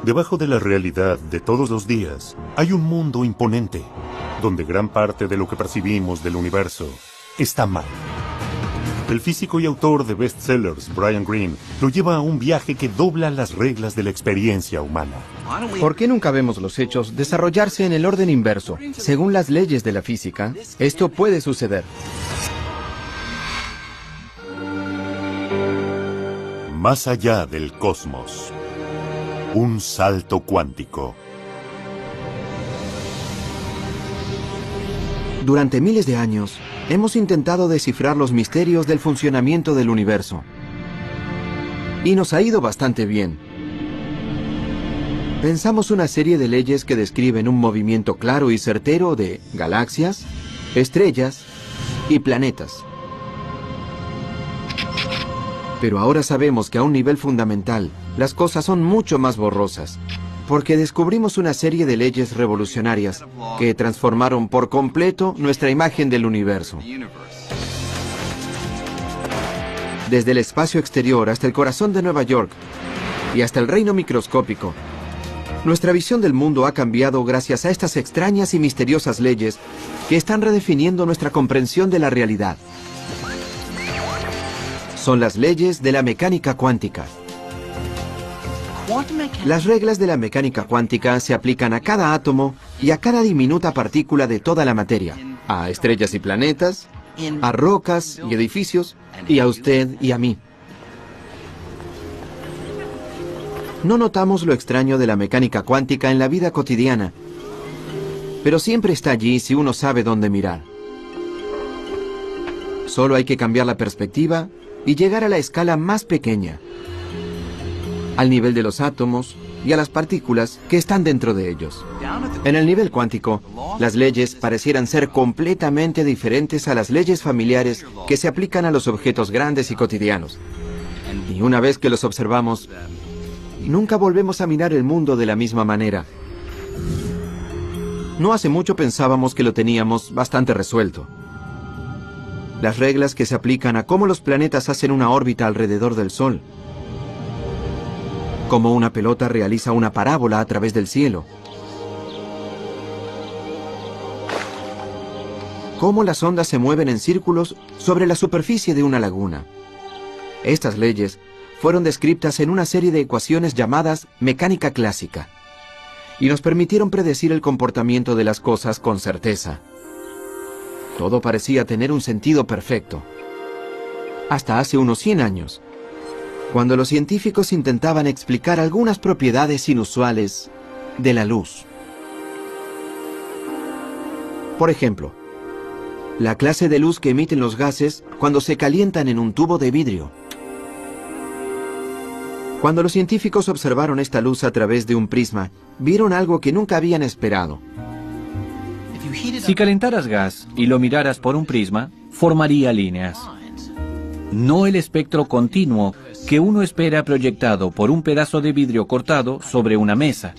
Debajo de la realidad de todos los días, hay un mundo imponente, donde gran parte de lo que percibimos del universo está mal. El físico y autor de bestsellers, Brian Greene, lo lleva a un viaje que dobla las reglas de la experiencia humana. ¿Por qué nunca vemos los hechos desarrollarse en el orden inverso? Según las leyes de la física, esto puede suceder. Más allá del cosmos. Un salto cuántico. Durante miles de años, hemos intentado descifrar los misterios del funcionamiento del universo. Y nos ha ido bastante bien. Pensamos una serie de leyes que describen un movimiento claro y certero de galaxias, estrellas y planetas. Pero ahora sabemos que a un nivel fundamental, las cosas son mucho más borrosas, porque descubrimos una serie de leyes revolucionarias que transformaron por completo nuestra imagen del universo. Desde el espacio exterior hasta el corazón de Nueva York y hasta el reino microscópico, nuestra visión del mundo ha cambiado gracias a estas extrañas y misteriosas leyes que están redefiniendo nuestra comprensión de la realidad. Son las leyes de la mecánica cuántica. Las reglas de la mecánica cuántica se aplican a cada átomo y a cada diminuta partícula de toda la materia, a estrellas y planetas, a rocas y edificios, y a usted y a mí. No notamos lo extraño de la mecánica cuántica en la vida cotidiana, pero siempre está allí si uno sabe dónde mirar. Solo hay que cambiar la perspectiva y llegar a la escala más pequeña, al nivel de los átomos y a las partículas que están dentro de ellos. En el nivel cuántico, las leyes parecieran ser completamente diferentes a las leyes familiares que se aplican a los objetos grandes y cotidianos. Y una vez que los observamos, nunca volvemos a mirar el mundo de la misma manera. No hace mucho pensábamos que lo teníamos bastante resuelto. Las reglas que se aplican a cómo los planetas hacen una órbita alrededor del Sol, cómo una pelota realiza una parábola a través del cielo, cómo las ondas se mueven en círculos sobre la superficie de una laguna. Estas leyes fueron descritas en una serie de ecuaciones llamadas mecánica clásica y nos permitieron predecir el comportamiento de las cosas con certeza. Todo parecía tener un sentido perfecto. Hasta hace unos 100 años, cuando los científicos intentaban explicar algunas propiedades inusuales de la luz. Por ejemplo, la clase de luz que emiten los gases cuando se calientan en un tubo de vidrio. Cuando los científicos observaron esta luz a través de un prisma, vieron algo que nunca habían esperado. Si calentaras gas y lo miraras por un prisma, formaría líneas. No el espectro continuo que uno espera proyectado por un pedazo de vidrio cortado sobre una mesa,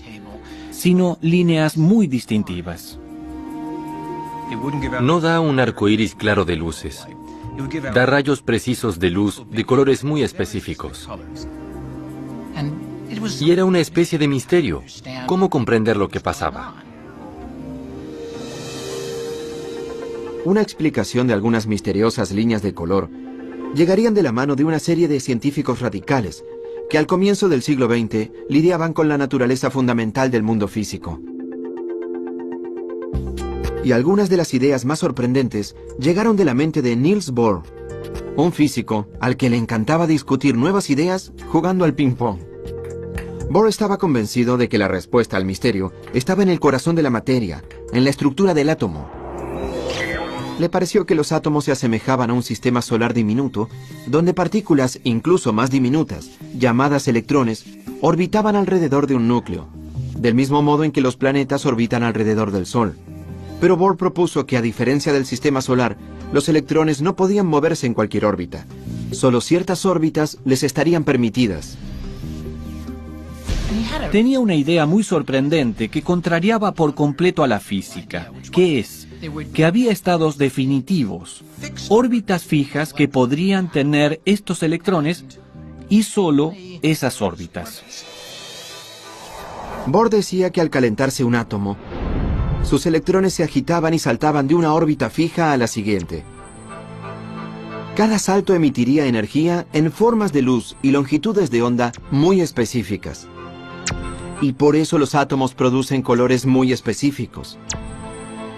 sino líneas muy distintivas. No da un arco iris claro de luces. Da rayos precisos de luz de colores muy específicos. Y era una especie de misterio. ¿Cómo comprender lo que pasaba? Una explicación de algunas misteriosas líneas de color llegarían de la mano de una serie de científicos radicales que al comienzo del siglo XX lidiaban con la naturaleza fundamental del mundo físico. Y algunas de las ideas más sorprendentes llegaron de la mente de Niels Bohr, un físico al que le encantaba discutir nuevas ideas jugando al ping-pong. Bohr estaba convencido de que la respuesta al misterio estaba en el corazón de la materia, en la estructura del átomo. Le pareció que los átomos se asemejaban a un sistema solar diminuto, donde partículas incluso más diminutas, llamadas electrones, orbitaban alrededor de un núcleo, del mismo modo en que los planetas orbitan alrededor del Sol. Pero Bohr propuso que, a diferencia del sistema solar, los electrones no podían moverse en cualquier órbita. Solo ciertas órbitas les estarían permitidas. Tenía una idea muy sorprendente que contrariaba por completo a la física, que es que había estados definitivos, órbitas fijas que podrían tener estos electrones y solo esas órbitas. Bohr decía que al calentarse un átomo, sus electrones se agitaban y saltaban de una órbita fija a la siguiente. Cada salto emitiría energía en formas de luz y longitudes de onda muy específicas. Y por eso los átomos producen colores muy específicos.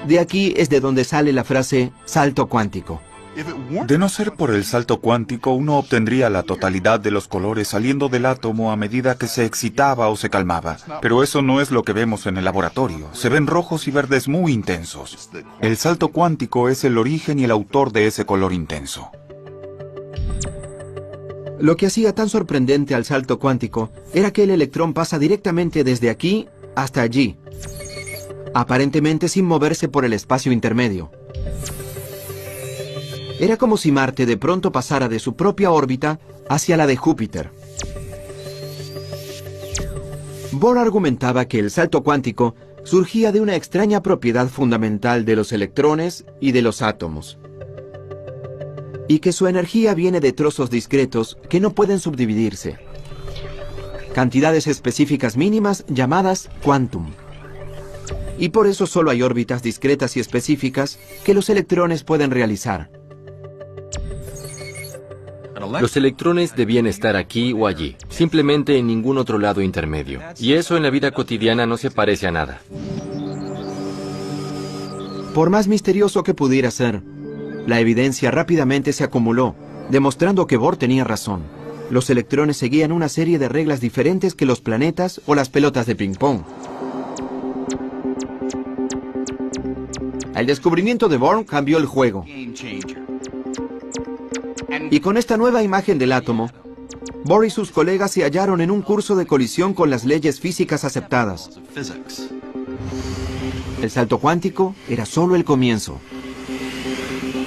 De aquí es de donde sale la frase salto cuántico. De no ser por el salto cuántico, uno obtendría la totalidad de los colores saliendo del átomo a medida que se excitaba o se calmaba. Pero eso no es lo que vemos en el laboratorio. Se ven rojos y verdes muy intensos. El salto cuántico es el origen y el autor de ese color intenso. Lo que hacía tan sorprendente al salto cuántico era que el electrón pasa directamente desde aquí hasta allí, aparentemente sin moverse por el espacio intermedio. Era como si Marte de pronto pasara de su propia órbita hacia la de Júpiter. Bohr argumentaba que el salto cuántico surgía de una extraña propiedad fundamental de los electrones y de los átomos, y que su energía viene de trozos discretos que no pueden subdividirse, cantidades específicas mínimas llamadas quantum. Y por eso solo hay órbitas discretas y específicas que los electrones pueden realizar. Los electrones debían estar aquí o allí, simplemente en ningún otro lado intermedio. Y eso en la vida cotidiana no se parece a nada. Por más misterioso que pudiera ser, la evidencia rápidamente se acumuló, demostrando que Bohr tenía razón. Los electrones seguían una serie de reglas diferentes que los planetas o las pelotas de ping-pong. El descubrimiento de Bohr cambió el juego. Y con esta nueva imagen del átomo, Bohr y sus colegas se hallaron en un curso de colisión con las leyes físicas aceptadas. El salto cuántico era solo el comienzo.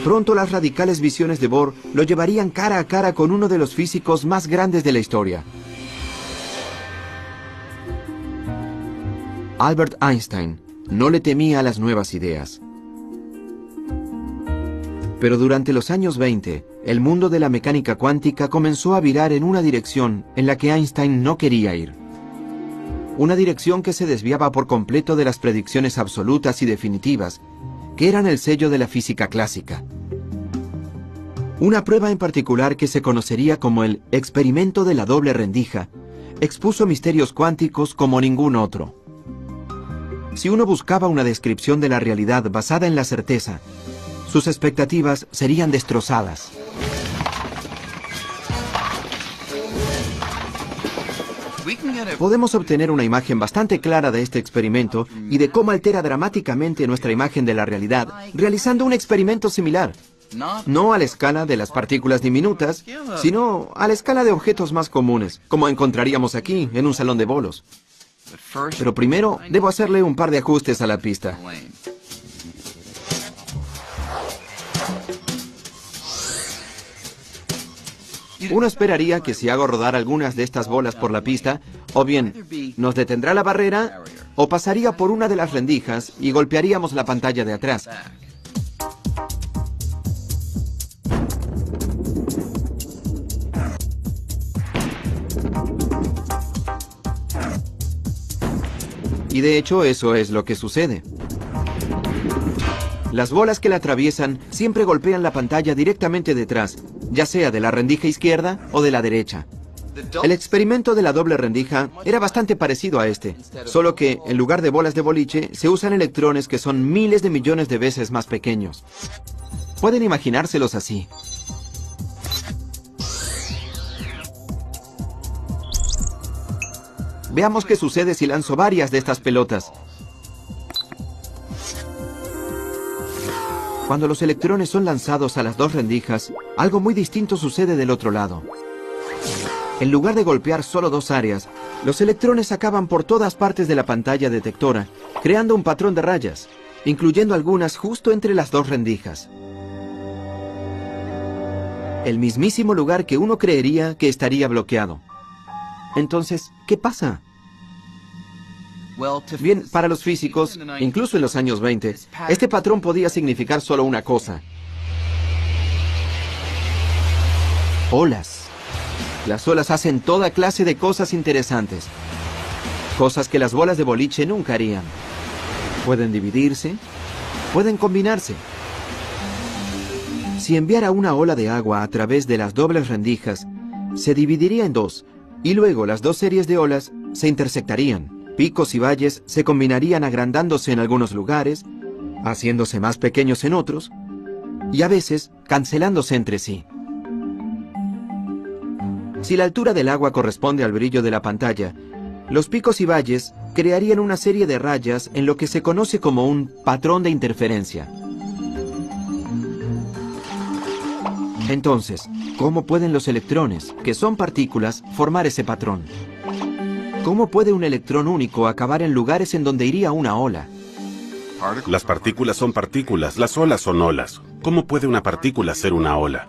Pronto las radicales visiones de Bohr lo llevarían cara a cara con uno de los físicos más grandes de la historia. Albert Einstein no le temía a las nuevas ideas. Pero durante los años 20, el mundo de la mecánica cuántica comenzó a virar en una dirección en la que Einstein no quería ir. Una dirección que se desviaba por completo de las predicciones absolutas y definitivas, que eran el sello de la física clásica. Una prueba en particular que se conocería como el experimento de la doble rendija, expuso misterios cuánticos como ningún otro. Si uno buscaba una descripción de la realidad basada en la certeza, sus expectativas serían destrozadas. Podemos obtener una imagen bastante clara de este experimento y de cómo altera dramáticamente nuestra imagen de la realidad, realizando un experimento similar. No a la escala de las partículas diminutas, sino a la escala de objetos más comunes, como encontraríamos aquí, en un salón de bolos. Pero primero, debo hacerle un par de ajustes a la pista. Uno esperaría que si hago rodar algunas de estas bolas por la pista, o bien nos detendrá la barrera, o pasaría por una de las rendijas y golpearíamos la pantalla de atrás. Y de hecho eso es lo que sucede. Las bolas que la atraviesan siempre golpean la pantalla directamente detrás, ya sea de la rendija izquierda o de la derecha. El experimento de la doble rendija era bastante parecido a este, solo que en lugar de bolas de boliche se usan electrones que son miles de millones de veces más pequeños. Pueden imaginárselos así. Veamos qué sucede si lanzo varias de estas pelotas. Cuando los electrones son lanzados a las dos rendijas, algo muy distinto sucede del otro lado. En lugar de golpear solo dos áreas, los electrones acaban por todas partes de la pantalla detectora, creando un patrón de rayas, incluyendo algunas justo entre las dos rendijas. El mismísimo lugar que uno creería que estaría bloqueado. Entonces, ¿qué pasa? Bien, para los físicos, incluso en los años 20, este patrón podía significar solo una cosa. Olas. Las olas hacen toda clase de cosas interesantes. cosas que las bolas de boliche nunca harían. Pueden dividirse, pueden combinarse. Si enviara una ola de agua a través de las dobles rendijas, se dividiría en dos, y luego las dos series de olas se intersectarían. Picos y valles se combinarían agrandándose en algunos lugares, haciéndose más pequeños en otros, y a veces cancelándose entre sí. Si la altura del agua corresponde al brillo de la pantalla, los picos y valles crearían una serie de rayas en lo que se conoce como un patrón de interferencia. Entonces, ¿cómo pueden los electrones, que son partículas, formar ese patrón? ¿Cómo puede un electrón único acabar en lugares en donde iría una ola? Las partículas son partículas, las olas son olas. ¿Cómo puede una partícula ser una ola?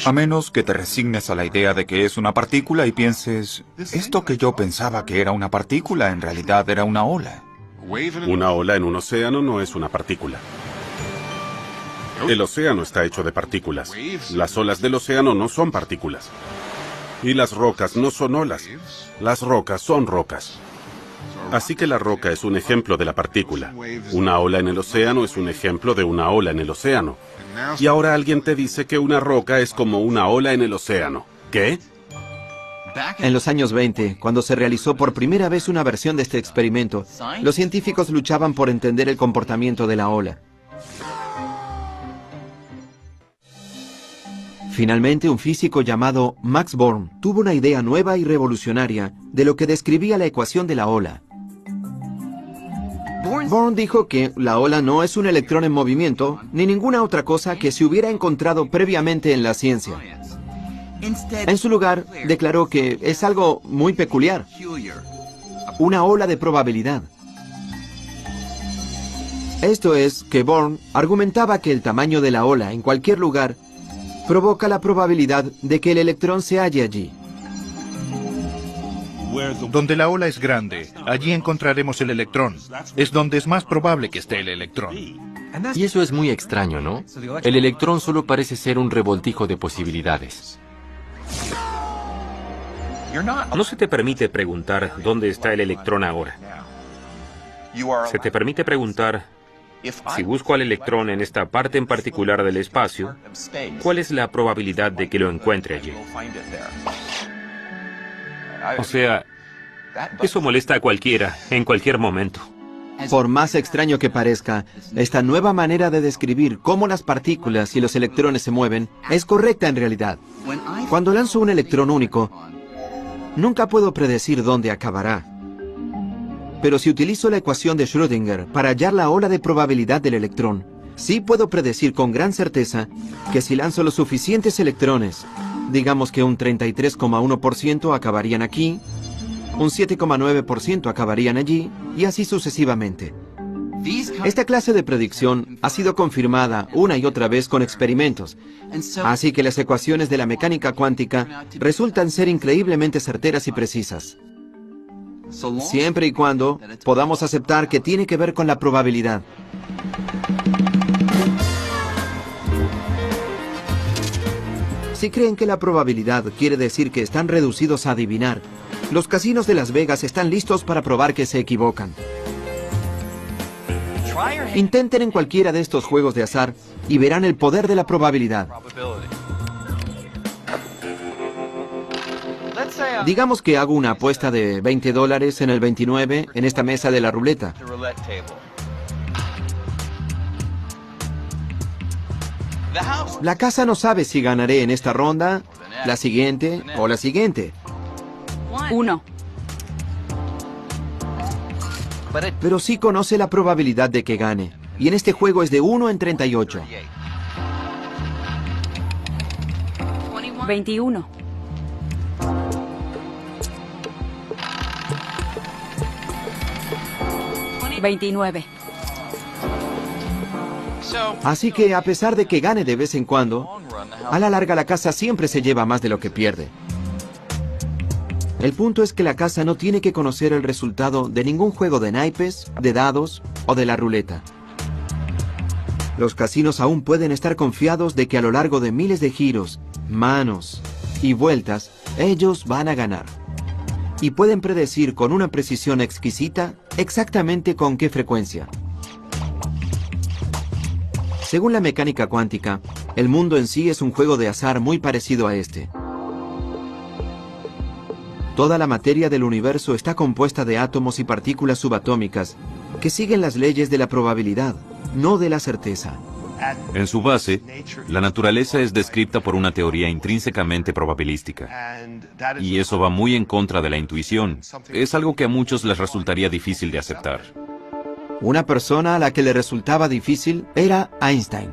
A menos que te resignes a la idea de que es una partícula y pienses, esto que yo pensaba que era una partícula en realidad era una ola. Una ola en un océano no es una partícula. El océano está hecho de partículas. Las olas del océano no son partículas. Y las rocas no son olas. Las rocas son rocas. Así que la roca es un ejemplo de la partícula. Una ola en el océano es un ejemplo de una ola en el océano. Y ahora alguien te dice que una roca es como una ola en el océano. ¿Qué? En los años 20, cuando se realizó por primera vez una versión de este experimento, los científicos luchaban por entender el comportamiento de la ola. Finalmente, un físico llamado Max Born tuvo una idea nueva y revolucionaria de lo que describía la ecuación de la ola. Born dijo que la ola no es un electrón en movimiento, ni ninguna otra cosa que se hubiera encontrado previamente en la ciencia. En su lugar, declaró que es algo muy peculiar, una ola de probabilidad. Esto es que Born argumentaba que el tamaño de la ola en cualquier lugar provoca la probabilidad de que el electrón se halle allí. Donde la ola es grande, allí encontraremos el electrón. Es donde es más probable que esté el electrón. Y eso es muy extraño, ¿no? El electrón solo parece ser un revoltijo de posibilidades. No se te permite preguntar dónde está el electrón ahora. Se te permite preguntar, si busco al electrón en esta parte en particular del espacio, ¿cuál es la probabilidad de que lo encuentre allí? O sea, eso molesta a cualquiera, en cualquier momento. Por más extraño que parezca, esta nueva manera de describir cómo las partículas y los electrones se mueven es correcta en realidad. Cuando lanzo un electrón único, nunca puedo predecir dónde acabará. Pero si utilizo la ecuación de Schrödinger para hallar la ola de probabilidad del electrón, sí puedo predecir con gran certeza que si lanzo los suficientes electrones, digamos que un 33,1% acabarían aquí, un 7,9% acabarían allí, y así sucesivamente. Esta clase de predicción ha sido confirmada una y otra vez con experimentos, así que las ecuaciones de la mecánica cuántica resultan ser increíblemente certeras y precisas. Siempre y cuando podamos aceptar que tiene que ver con la probabilidad. Si creen que la probabilidad quiere decir que están reducidos a adivinar, los casinos de Las Vegas están listos para probar que se equivocan. Intenten en cualquiera de estos juegos de azar y verán el poder de la probabilidad. Digamos que hago una apuesta de $20 en el 29 en esta mesa de la ruleta. La casa no sabe si ganaré en esta ronda, la siguiente o la siguiente. 1. Pero sí conoce la probabilidad de que gane. Y en este juego es de 1 en 38. 21. 29. Así que a pesar de que gane de vez en cuando, a la larga la casa siempre se lleva más de lo que pierde. El punto es que la casa no tiene que conocer el resultado de ningún juego de naipes, de dados o de la ruleta. Los casinos aún pueden estar confiados de que a lo largo de miles de giros, manos y vueltas, ellos van a ganar. y pueden predecir con una precisión exquisita exactamente con qué frecuencia. Según la mecánica cuántica, el mundo en sí es un juego de azar muy parecido a este. Toda la materia del universo está compuesta de átomos y partículas subatómicas que siguen las leyes de la probabilidad, no de la certeza. En su base, la naturaleza es descrita por una teoría intrínsecamente probabilística. Y eso va muy en contra de la intuición. Es algo que a muchos les resultaría difícil de aceptar. Una persona a la que le resultaba difícil era Einstein.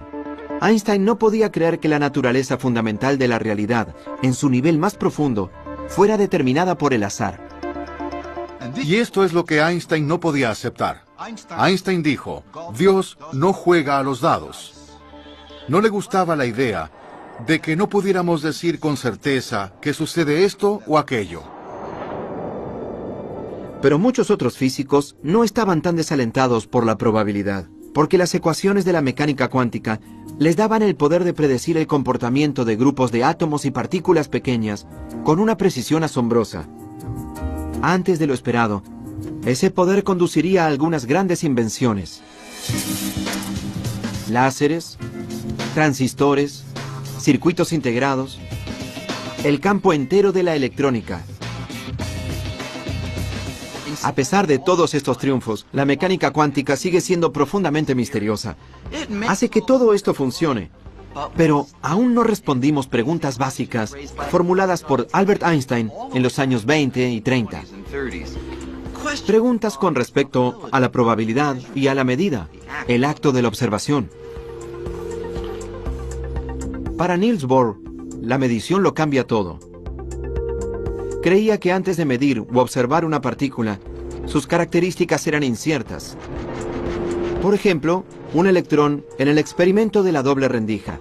Einstein no podía creer que la naturaleza fundamental de la realidad, en su nivel más profundo, fuera determinada por el azar. Y esto es lo que Einstein no podía aceptar. Einstein dijo, Dios no juega a los dados. No le gustaba la idea de que no pudiéramos decir con certeza que sucede esto o aquello. Pero muchos otros físicos no estaban tan desalentados por la probabilidad, porque las ecuaciones de la mecánica cuántica les daban el poder de predecir el comportamiento de grupos de átomos y partículas pequeñas con una precisión asombrosa. Antes de lo esperado, ese poder conduciría a algunas grandes invenciones. Láseres, transistores, circuitos integrados, el campo entero de la electrónica. A pesar de todos estos triunfos, la mecánica cuántica sigue siendo profundamente misteriosa. Hace que todo esto funcione, pero aún no respondimos preguntas básicas formuladas por Albert Einstein en los años 20 y 30. Preguntas con respecto a la probabilidad y a la medida, el acto de la observación. Para Niels Bohr, la medición lo cambia todo. Creía que antes de medir u observar una partícula, sus características eran inciertas. Por ejemplo, un electrón en el experimento de la doble rendija.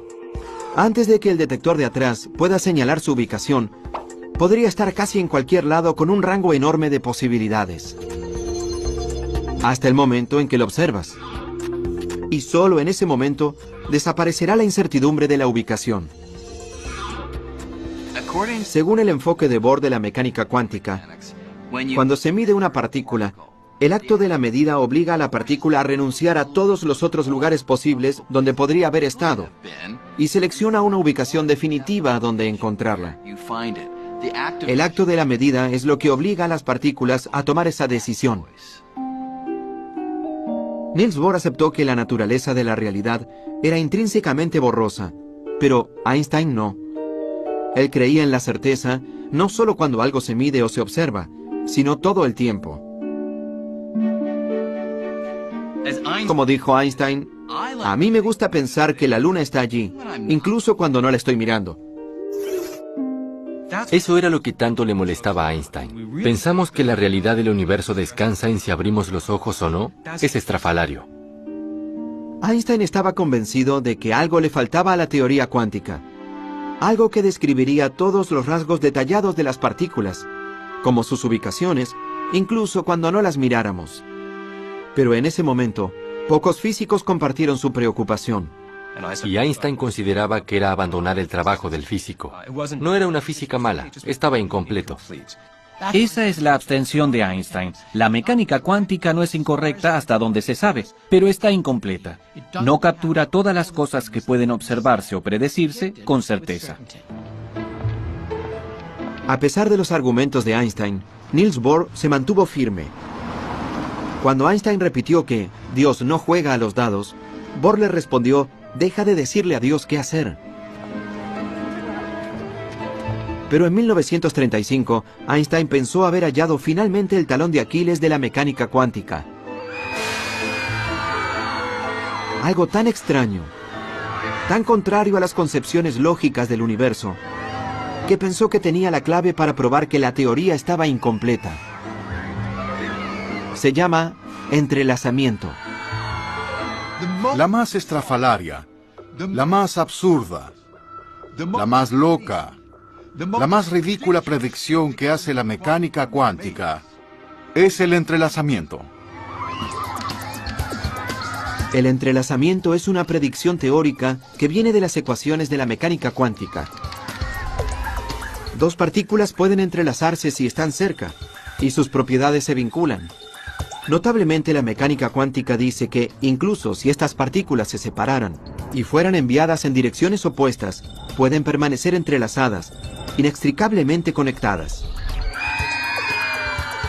Antes de que el detector de atrás pueda señalar su ubicación, podría estar casi en cualquier lado con un rango enorme de posibilidades. Hasta el momento en que lo observas. Y solo en ese momento desaparecerá la incertidumbre de la ubicación. Según el enfoque de Bohr de la mecánica cuántica, cuando se mide una partícula, el acto de la medida obliga a la partícula a renunciar a todos los otros lugares posibles donde podría haber estado y selecciona una ubicación definitiva donde encontrarla. El acto de la medida es lo que obliga a las partículas a tomar esa decisión. Niels Bohr aceptó que la naturaleza de la realidad era intrínsecamente borrosa, pero Einstein no. Él creía en la certeza no solo cuando algo se mide o se observa, sino todo el tiempo. Como dijo Einstein, a mí me gusta pensar que la luna está allí, incluso cuando no la estoy mirando. Eso era lo que tanto le molestaba a Einstein. ¿Pensamos que la realidad del universo descansa en si abrimos los ojos o no? Es estrafalario. Einstein estaba convencido de que algo le faltaba a la teoría cuántica. Algo que describiría todos los rasgos detallados de las partículas, como sus ubicaciones, incluso cuando no las miráramos. Pero en ese momento, pocos físicos compartieron su preocupación. Y Einstein consideraba que era abandonar el trabajo del físico. No era una física mala, estaba incompleto. Esa es la abstención de Einstein. La mecánica cuántica no es incorrecta hasta donde se sabe, pero está incompleta. No captura todas las cosas que pueden observarse o predecirse con certeza. A pesar de los argumentos de Einstein, Niels Bohr se mantuvo firme. Cuando Einstein repitió que Dios no juega a los dados, Bohr le respondió: deja de decirle a Dios qué hacer. Pero en 1935, Einstein pensó haber hallado finalmente el talón de Aquiles de la mecánica cuántica. Algo tan extraño, tan contrario a las concepciones lógicas del universo, que pensó que tenía la clave para probar que la teoría estaba incompleta. Se llama entrelazamiento. La más estrafalaria, la más absurda, la más loca, la más ridícula predicción que hace la mecánica cuántica es el entrelazamiento. El entrelazamiento es una predicción teórica que viene de las ecuaciones de la mecánica cuántica. Dos partículas pueden entrelazarse si están cerca, y sus propiedades se vinculan. Notablemente, la mecánica cuántica dice que, incluso si estas partículas se separaran y fueran enviadas en direcciones opuestas, pueden permanecer entrelazadas, inextricablemente conectadas.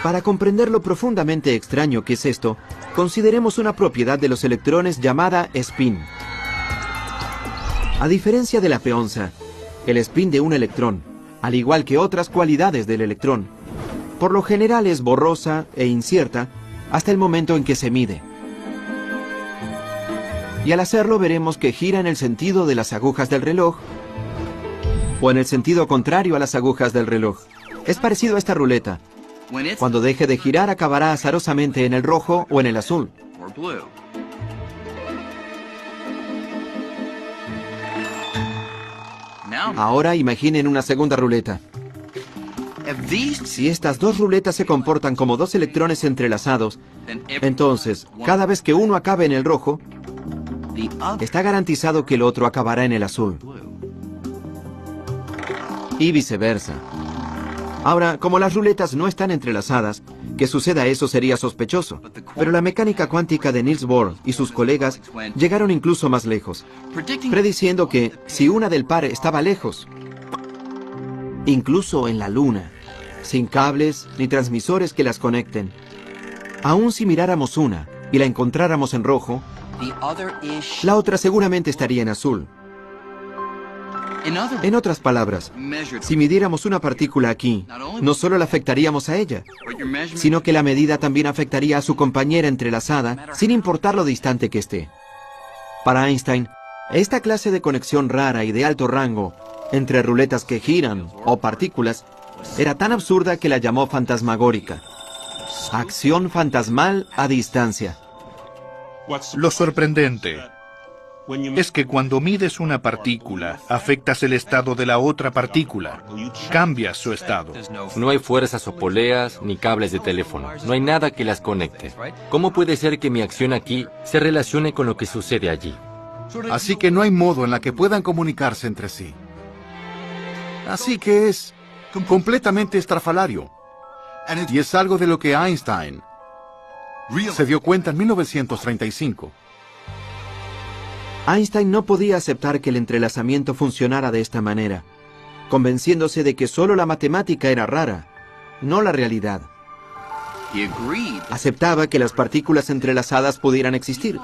Para comprender lo profundamente extraño que es esto, consideremos una propiedad de los electrones llamada spin. A diferencia de la peonza, el spin de un electrón, al igual que otras cualidades del electrón, por lo general es borrosa e incierta hasta el momento en que se mide. Y al hacerlo veremos que gira en el sentido de las agujas del reloj o en el sentido contrario a las agujas del reloj. Es parecido a esta ruleta. Cuando deje de girar acabará azarosamente en el rojo o en el azul. Ahora imaginen una segunda ruleta. Si estas dos ruletas se comportan como dos electrones entrelazados, entonces, cada vez que uno acabe en el rojo, está garantizado que el otro acabará en el azul. Y viceversa. Ahora, como las ruletas no están entrelazadas, que suceda eso sería sospechoso. Pero la mecánica cuántica de Niels Bohr y sus colegas llegaron incluso más lejos, prediciendo que si una del par estaba lejos, incluso en la Luna, sin cables ni transmisores que las conecten, aun si miráramos una y la encontráramos en rojo, la otra seguramente estaría en azul. En otras palabras, si midiéramos una partícula aquí, no solo la afectaríamos a ella, sino que la medida también afectaría a su compañera entrelazada, sin importar lo distante que esté. Para Einstein, esta clase de conexión rara y de alto rango entre ruletas que giran o partículas era tan absurda que la llamó fantasmagórica. Acción fantasmal a distancia. Lo sorprendente es que cuando mides una partícula, afectas el estado de la otra partícula. Cambias su estado. No hay fuerzas o poleas ni cables de teléfono. No hay nada que las conecte. ¿Cómo puede ser que mi acción aquí se relacione con lo que sucede allí? Así que no hay modo en la que puedan comunicarse entre sí. Así que es completamente estrafalario. Y es algo de lo que Einstein se dio cuenta en 1935. Einstein no podía aceptar que el entrelazamiento funcionara de esta manera, convenciéndose de que solo la matemática era rara, no la realidad. Aceptaba que las partículas entrelazadas pudieran existir,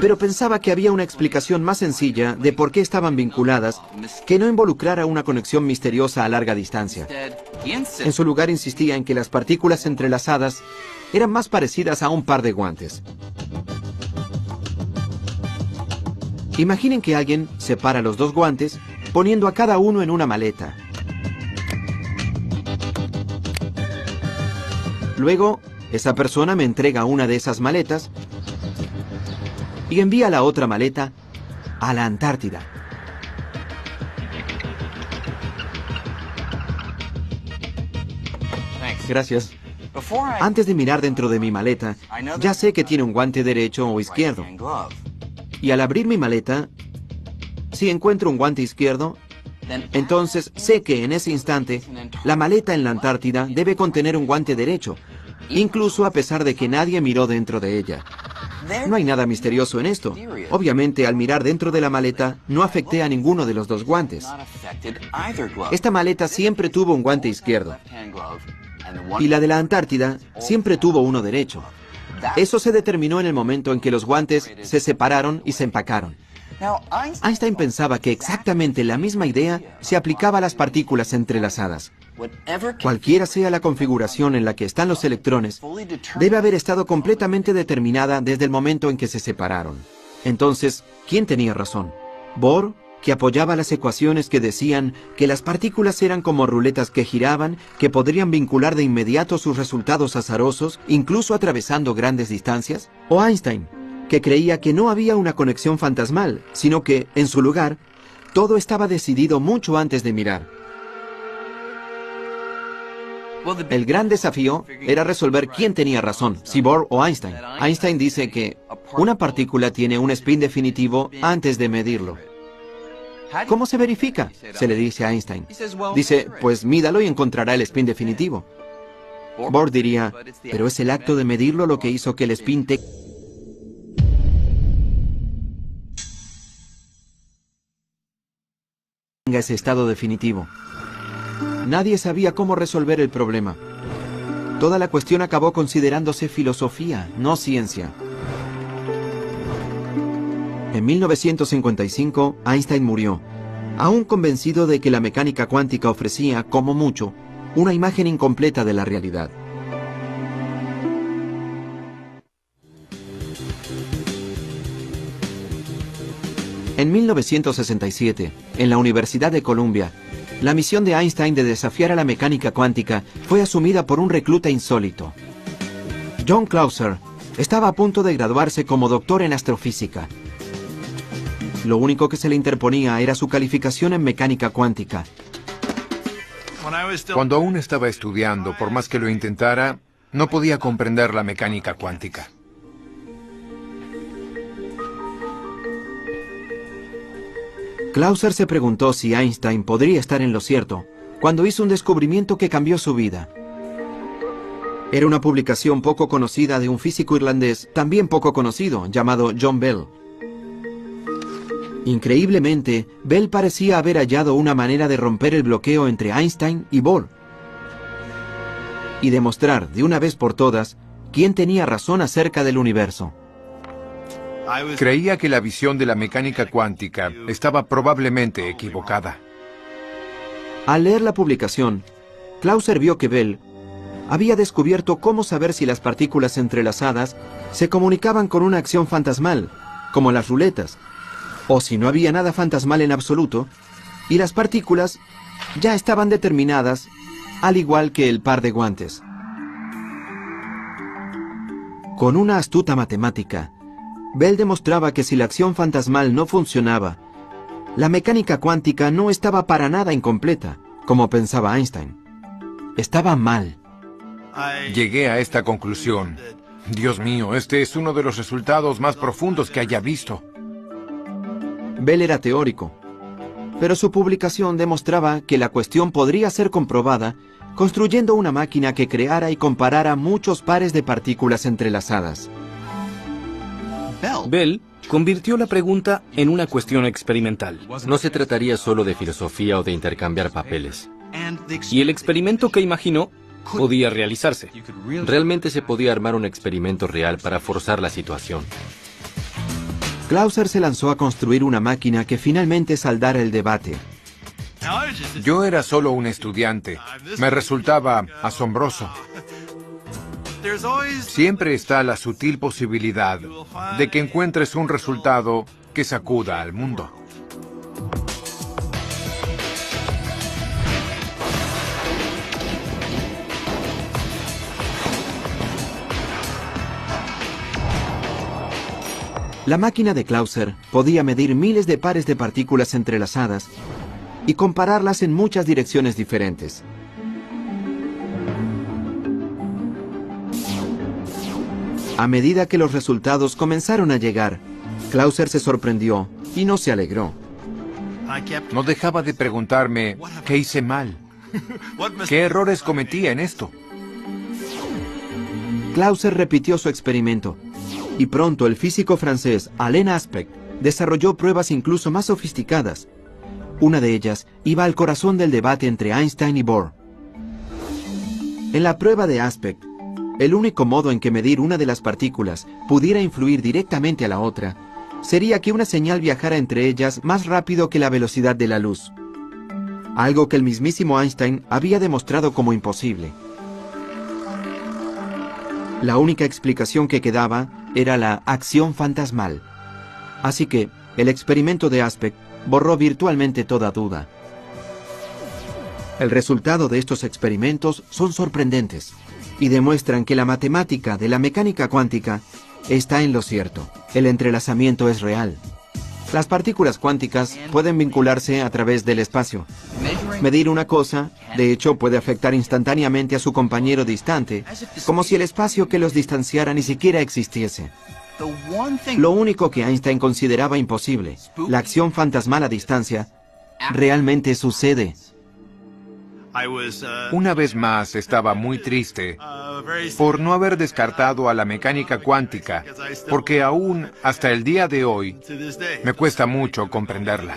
pero pensaba que había una explicación más sencilla de por qué estaban vinculadas que no involucrara una conexión misteriosa a larga distancia. En su lugar insistía en que las partículas entrelazadas eran más parecidas a un par de guantes. Imaginen que alguien separa los dos guantes poniendo a cada uno en una maleta. Luego, esa persona me entrega una de esas maletas y envía la otra maleta a la Antártida. Gracias. Antes de mirar dentro de mi maleta, ya sé que tiene un guante derecho o izquierdo. Y al abrir mi maleta, si encuentro un guante izquierdo, entonces sé que en ese instante, la maleta en la Antártida debe contener un guante derecho, incluso a pesar de que nadie miró dentro de ella. No hay nada misterioso en esto. Obviamente, al mirar dentro de la maleta, no afecté a ninguno de los dos guantes. Esta maleta siempre tuvo un guante izquierdo. Y la de la Antártida siempre tuvo uno derecho. Eso se determinó en el momento en que los guantes se separaron y se empacaron. Einstein pensaba que exactamente la misma idea se aplicaba a las partículas entrelazadas. Cualquiera sea la configuración en la que están los electrones, debe haber estado completamente determinada desde el momento en que se separaron. Entonces, ¿quién tenía razón? ¿Bohr, que apoyaba las ecuaciones que decían que las partículas eran como ruletas que giraban, que podrían vincular de inmediato sus resultados azarosos, incluso atravesando grandes distancias? ¿O Einstein, que creía que no había una conexión fantasmal, sino que, en su lugar, todo estaba decidido mucho antes de mirar? El gran desafío era resolver quién tenía razón, si Bohr o Einstein. Einstein dice que una partícula tiene un spin definitivo antes de medirlo. ¿Cómo se verifica?, se le dice a Einstein. Dice, pues mídalo y encontrará el spin definitivo. Bohr diría, pero es el acto de medirlo lo que hizo que el spin tenga ese estado definitivo. Nadie sabía cómo resolver el problema. Toda la cuestión acabó considerándose filosofía, no ciencia. En 1955, Einstein murió, aún convencido de que la mecánica cuántica ofrecía, como mucho, una imagen incompleta de la realidad. En 1967, en la Universidad de Columbia, la misión de Einstein de desafiar a la mecánica cuántica fue asumida por un recluta insólito. John Clauser estaba a punto de graduarse como doctor en astrofísica. Lo único que se le interponía era su calificación en mecánica cuántica. Cuando aún estaba estudiando, por más que lo intentara, no podía comprender la mecánica cuántica. Clauser se preguntó si Einstein podría estar en lo cierto cuando hizo un descubrimiento que cambió su vida. Era una publicación poco conocida de un físico irlandés, también poco conocido, llamado John Bell. Increíblemente, Bell parecía haber hallado una manera de romper el bloqueo entre Einstein y Bohr y demostrar de una vez por todas quién tenía razón acerca del universo. Creía que la visión de la mecánica cuántica estaba probablemente equivocada. Al leer la publicación, Clauser vio que Bell había descubierto cómo saber si las partículas entrelazadas se comunicaban con una acción fantasmal, como las ruletas, o si no había nada fantasmal en absoluto, y las partículas ya estaban determinadas, al igual que el par de guantes. Con una astuta matemática, Bell demostraba que si la acción fantasmal no funcionaba, la mecánica cuántica no estaba para nada incompleta, como pensaba Einstein. Estaba mal. Llegué a esta conclusión. Dios mío, este es uno de los resultados más profundos que haya visto. Bell era teórico, pero su publicación demostraba que la cuestión podría ser comprobada construyendo una máquina que creara y comparara muchos pares de partículas entrelazadas. Bell convirtió la pregunta en una cuestión experimental. No se trataría solo de filosofía o de intercambiar papeles. Y el experimento que imaginó podía realizarse. Realmente se podía armar un experimento real para forzar la situación. Clauser se lanzó a construir una máquina que finalmente saldara el debate. Yo era solo un estudiante. Me resultaba asombroso. Siempre está la sutil posibilidad de que encuentres un resultado que sacuda al mundo. La máquina de Clauser podía medir miles de pares de partículas entrelazadas y compararlas en muchas direcciones diferentes. A medida que los resultados comenzaron a llegar, Clauser se sorprendió y no se alegró. No dejaba de preguntarme qué hice mal, qué errores cometía en esto. Clauser repitió su experimento y pronto el físico francés Alain Aspect desarrolló pruebas incluso más sofisticadas. Una de ellas iba al corazón del debate entre Einstein y Bohr. En la prueba de Aspect, el único modo en que medir una de las partículas pudiera influir directamente a la otra sería que una señal viajara entre ellas más rápido que la velocidad de la luz, algo que el mismísimo Einstein había demostrado como imposible. La única explicación que quedaba era la acción fantasmal, así que el experimento de Aspect borró virtualmente toda duda. El resultado de estos experimentos son sorprendentes y demuestran que la matemática de la mecánica cuántica está en lo cierto. El entrelazamiento es real. Las partículas cuánticas pueden vincularse a través del espacio. Medir una cosa, de hecho, puede afectar instantáneamente a su compañero distante, como si el espacio que los distanciara ni siquiera existiese. Lo único que Einstein consideraba imposible, la acción fantasmal a distancia, realmente sucede. Una vez más estaba muy triste por no haber descartado a la mecánica cuántica, porque aún hasta el día de hoy me cuesta mucho comprenderla.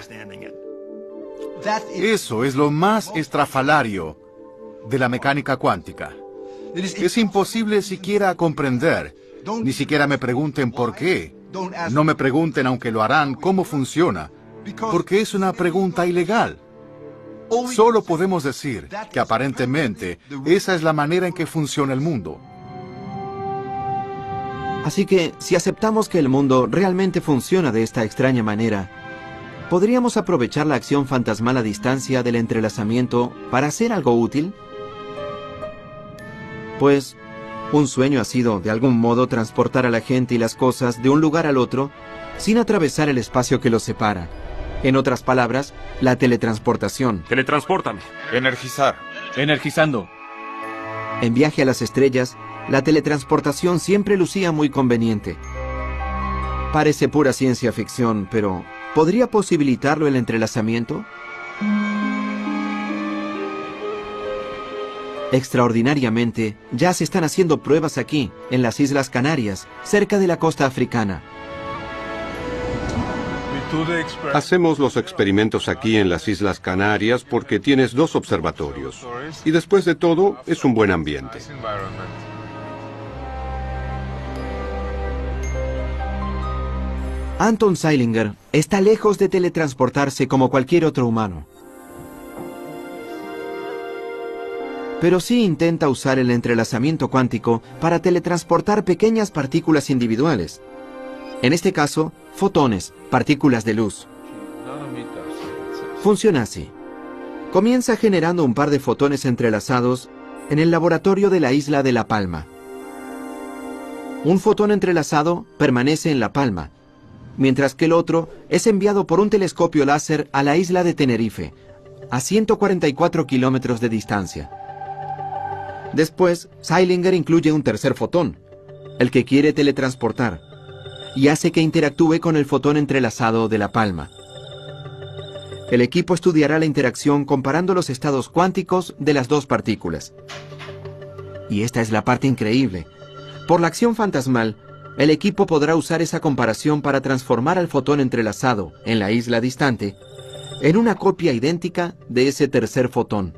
Eso es lo más estrafalario de la mecánica cuántica. Es imposible siquiera comprender. Ni siquiera me pregunten por qué. No me pregunten, aunque lo harán, cómo funciona, porque es una pregunta ilegal. Solo podemos decir que aparentemente esa es la manera en que funciona el mundo. Así que, si aceptamos que el mundo realmente funciona de esta extraña manera, ¿podríamos aprovechar la acción fantasmal a distancia del entrelazamiento para hacer algo útil? Pues, un sueño ha sido, de algún modo, transportar a la gente y las cosas de un lugar al otro sin atravesar el espacio que los separa. En otras palabras, la teletransportación. Teletranspórtame. Energizar. Energizando. En Viaje a las Estrellas, la teletransportación siempre lucía muy conveniente. Parece pura ciencia ficción, pero ¿podría posibilitarlo el entrelazamiento? Extraordinariamente, ya se están haciendo pruebas aquí, en las Islas Canarias, cerca de la costa africana. Hacemos los experimentos aquí en las Islas Canarias porque tienes 2 observatorios. Y después de todo, es un buen ambiente. Anton Zeilinger está lejos de teletransportarse como cualquier otro humano. Pero sí intenta usar el entrelazamiento cuántico para teletransportar pequeñas partículas individuales. En este caso, fotones, partículas de luz. Funciona así. Comienza generando un par de fotones entrelazados en el laboratorio de la isla de La Palma. Un fotón entrelazado permanece en La Palma, mientras que el otro es enviado por un telescopio láser a la isla de Tenerife, a 144 kilómetros de distancia. Después, Zeilinger incluye un tercer fotón, el que quiere teletransportar, y hace que interactúe con el fotón entrelazado de La Palma. El equipo estudiará la interacción comparando los estados cuánticos de las 2 partículas. Y esta es la parte increíble. Por la acción fantasmal, el equipo podrá usar esa comparación para transformar al fotón entrelazado en la isla distante en una copia idéntica de ese tercer fotón.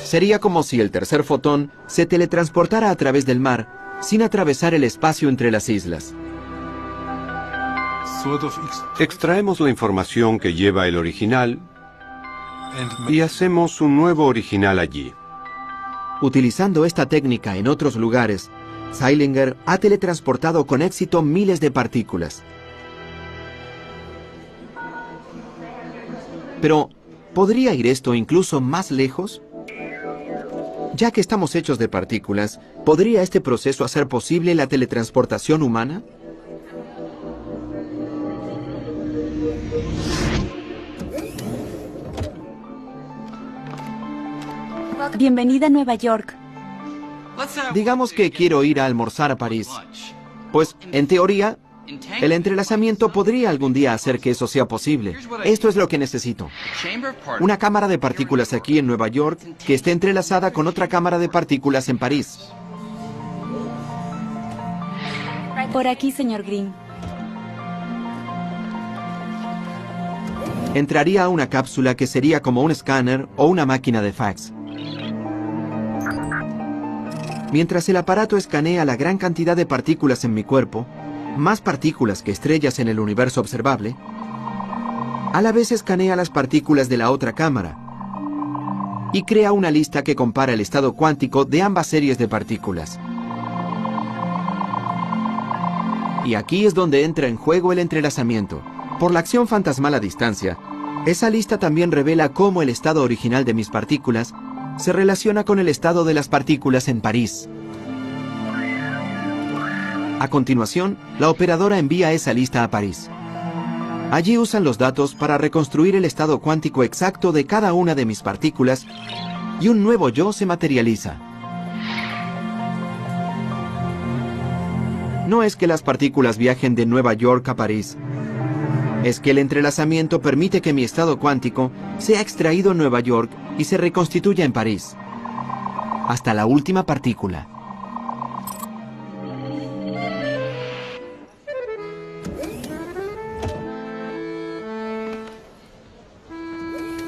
Sería como si el tercer fotón se teletransportara a través del mar sin atravesar el espacio entre las islas. Extraemos la información que lleva el original y hacemos un nuevo original allí. Utilizando esta técnica en otros lugares, Zeilinger ha teletransportado con éxito miles de partículas. Pero, ¿podría ir esto incluso más lejos? Ya que estamos hechos de partículas, ¿podría este proceso hacer posible la teletransportación humana? Bienvenida a Nueva York. Digamos que quiero ir a almorzar a París. Pues, en teoría, el entrelazamiento podría algún día hacer que eso sea posible. Esto es lo que necesito. Una cámara de partículas aquí en Nueva York que esté entrelazada con otra cámara de partículas en París. Por aquí, señor Green. Entraría a una cápsula que sería como un escáner o una máquina de fax. Mientras el aparato escanea la gran cantidad de partículas en mi cuerpo, más partículas que estrellas en el universo observable, a la vez escanea las partículas de la otra cámara y crea una lista que compara el estado cuántico de ambas series de partículas. Y aquí es donde entra en juego el entrelazamiento. Por la acción fantasmal a distancia, esa lista también revela cómo el estado original de mis partículas se relaciona con el estado de las partículas en París. A continuación, la operadora envía esa lista a París. Allí usan los datos para reconstruir el estado cuántico exacto de cada una de mis partículas y un nuevo yo se materializa. No es que las partículas viajen de Nueva York a París. es que el entrelazamiento permite que mi estado cuántico sea extraído en Nueva York y se reconstituya en París, hasta la última partícula.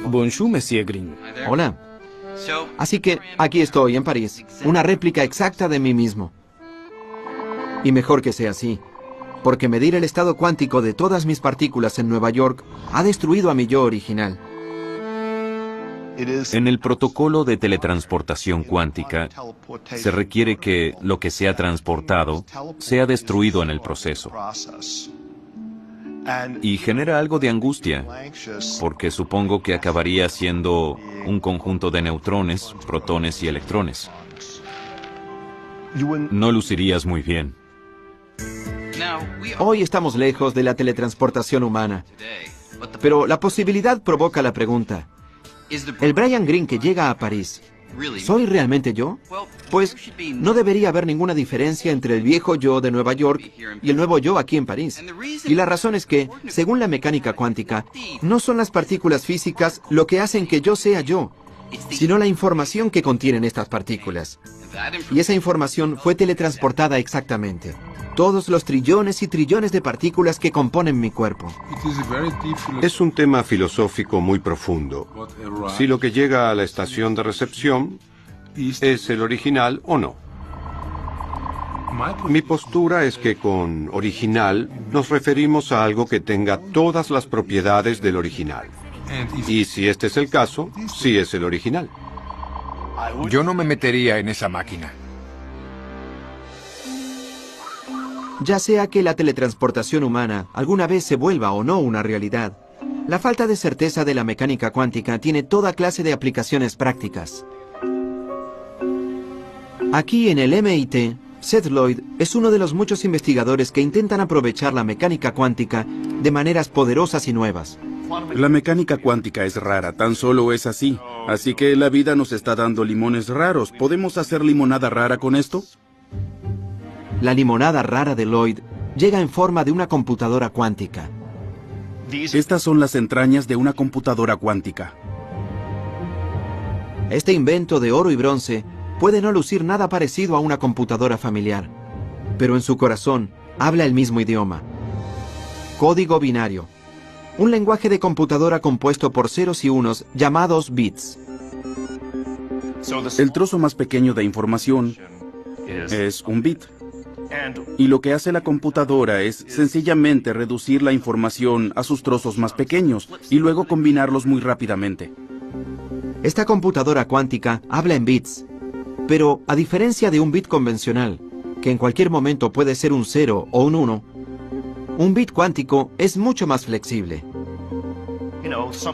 Bonjour, Monsieur Green. Hola. Así que aquí estoy, en París, una réplica exacta de mí mismo. Y mejor que sea así, porque medir el estado cuántico de todas mis partículas en Nueva York ha destruido a mi yo original. En el protocolo de teletransportación cuántica, se requiere que lo que sea transportado sea destruido en el proceso. Y genera algo de angustia, porque supongo que acabaría siendo un conjunto de neutrones, protones y electrones. No lucirías muy bien. Hoy estamos lejos de la teletransportación humana, pero la posibilidad provoca la pregunta. ¿El Brian Greene que llega a París, soy realmente yo? Pues no debería haber ninguna diferencia entre el viejo yo de Nueva York y el nuevo yo aquí en París. Y la razón es que, según la mecánica cuántica, no son las partículas físicas lo que hacen que yo sea yo, sino la información que contienen estas partículas. Y esa información fue teletransportada exactamente. Todos los trillones y trillones de partículas que componen mi cuerpo. Es un tema filosófico muy profundo. Si lo que llega a la estación de recepción es el original o no. Mi postura es que con original nos referimos a algo que tenga todas las propiedades del original. Y si este es el caso, sí es el original. Yo no me metería en esa máquina. Ya sea que la teletransportación humana alguna vez se vuelva o no una realidad, la falta de certeza de la mecánica cuántica tiene toda clase de aplicaciones prácticas. Aquí en el MIT, Seth Lloyd es uno de los muchos investigadores que intentan aprovechar la mecánica cuántica de maneras poderosas y nuevas. La mecánica cuántica es rara, tan solo es así. Así que la vida nos está dando limones raros. ¿Podemos hacer limonada rara con esto? La limonada rara de Lloyd llega en forma de una computadora cuántica. Estas son las entrañas de una computadora cuántica. Este invento de oro y bronce puede no lucir nada parecido a una computadora familiar, pero en su corazón habla el mismo idioma. Código binario. Un lenguaje de computadora compuesto por ceros y unos llamados bits. El trozo más pequeño de información es un bit. Y lo que hace la computadora es sencillamente reducir la información a sus trozos más pequeños y luego combinarlos muy rápidamente. Esta computadora cuántica habla en bits, pero a diferencia de un bit convencional, que en cualquier momento puede ser un 0 o un 1, un bit cuántico es mucho más flexible.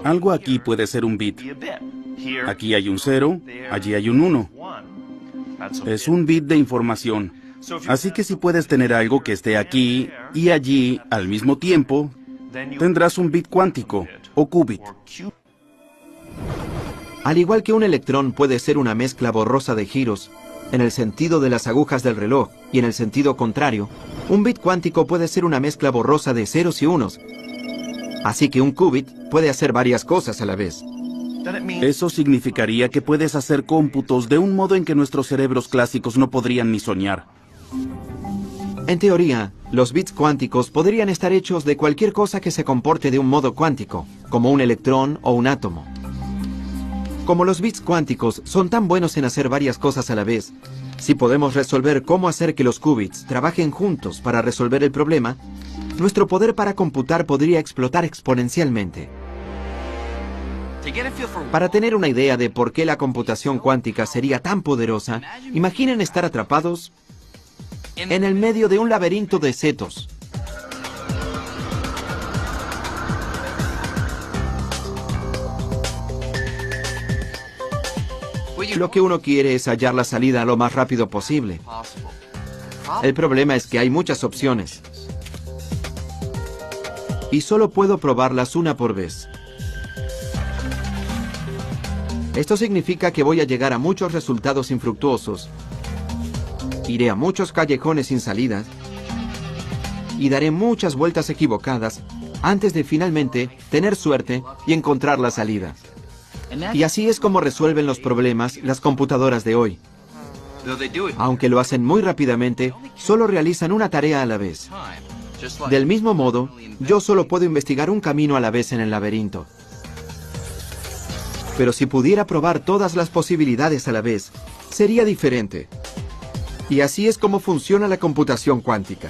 Algo aquí puede ser un bit. Aquí hay un 0, allí hay un 1. Es un bit de información. Así que si puedes tener algo que esté aquí y allí al mismo tiempo, tendrás un bit cuántico o qubit. Al igual que un electrón puede ser una mezcla borrosa de giros, en el sentido de las agujas del reloj y en el sentido contrario, un bit cuántico puede ser una mezcla borrosa de ceros y unos. Así que un qubit puede hacer varias cosas a la vez. Eso significaría que puedes hacer cómputos de un modo en que nuestros cerebros clásicos no podrían ni soñar. En teoría, los bits cuánticos podrían estar hechos de cualquier cosa que se comporte de un modo cuántico, como un electrón o un átomo. Como los bits cuánticos son tan buenos en hacer varias cosas a la vez, si podemos resolver cómo hacer que los qubits trabajen juntos para resolver el problema, nuestro poder para computar podría explotar exponencialmente. Para tener una idea de por qué la computación cuántica sería tan poderosa, imaginen estar atrapados en el medio de un laberinto de setos. Lo que uno quiere es hallar la salida lo más rápido posible. El problema es que hay muchas opciones. Y solo puedo probarlas una por vez. Esto significa que voy a llegar a muchos resultados infructuosos. Iré a muchos callejones sin salidas. Y daré muchas vueltas equivocadas antes de finalmente tener suerte y encontrar la salida. Y así es como resuelven los problemas las computadoras de hoy. Aunque lo hacen muy rápidamente, solo realizan una tarea a la vez. Del mismo modo, yo solo puedo investigar un camino a la vez en el laberinto. Pero si pudiera probar todas las posibilidades a la vez, sería diferente. Y así es como funciona la computación cuántica.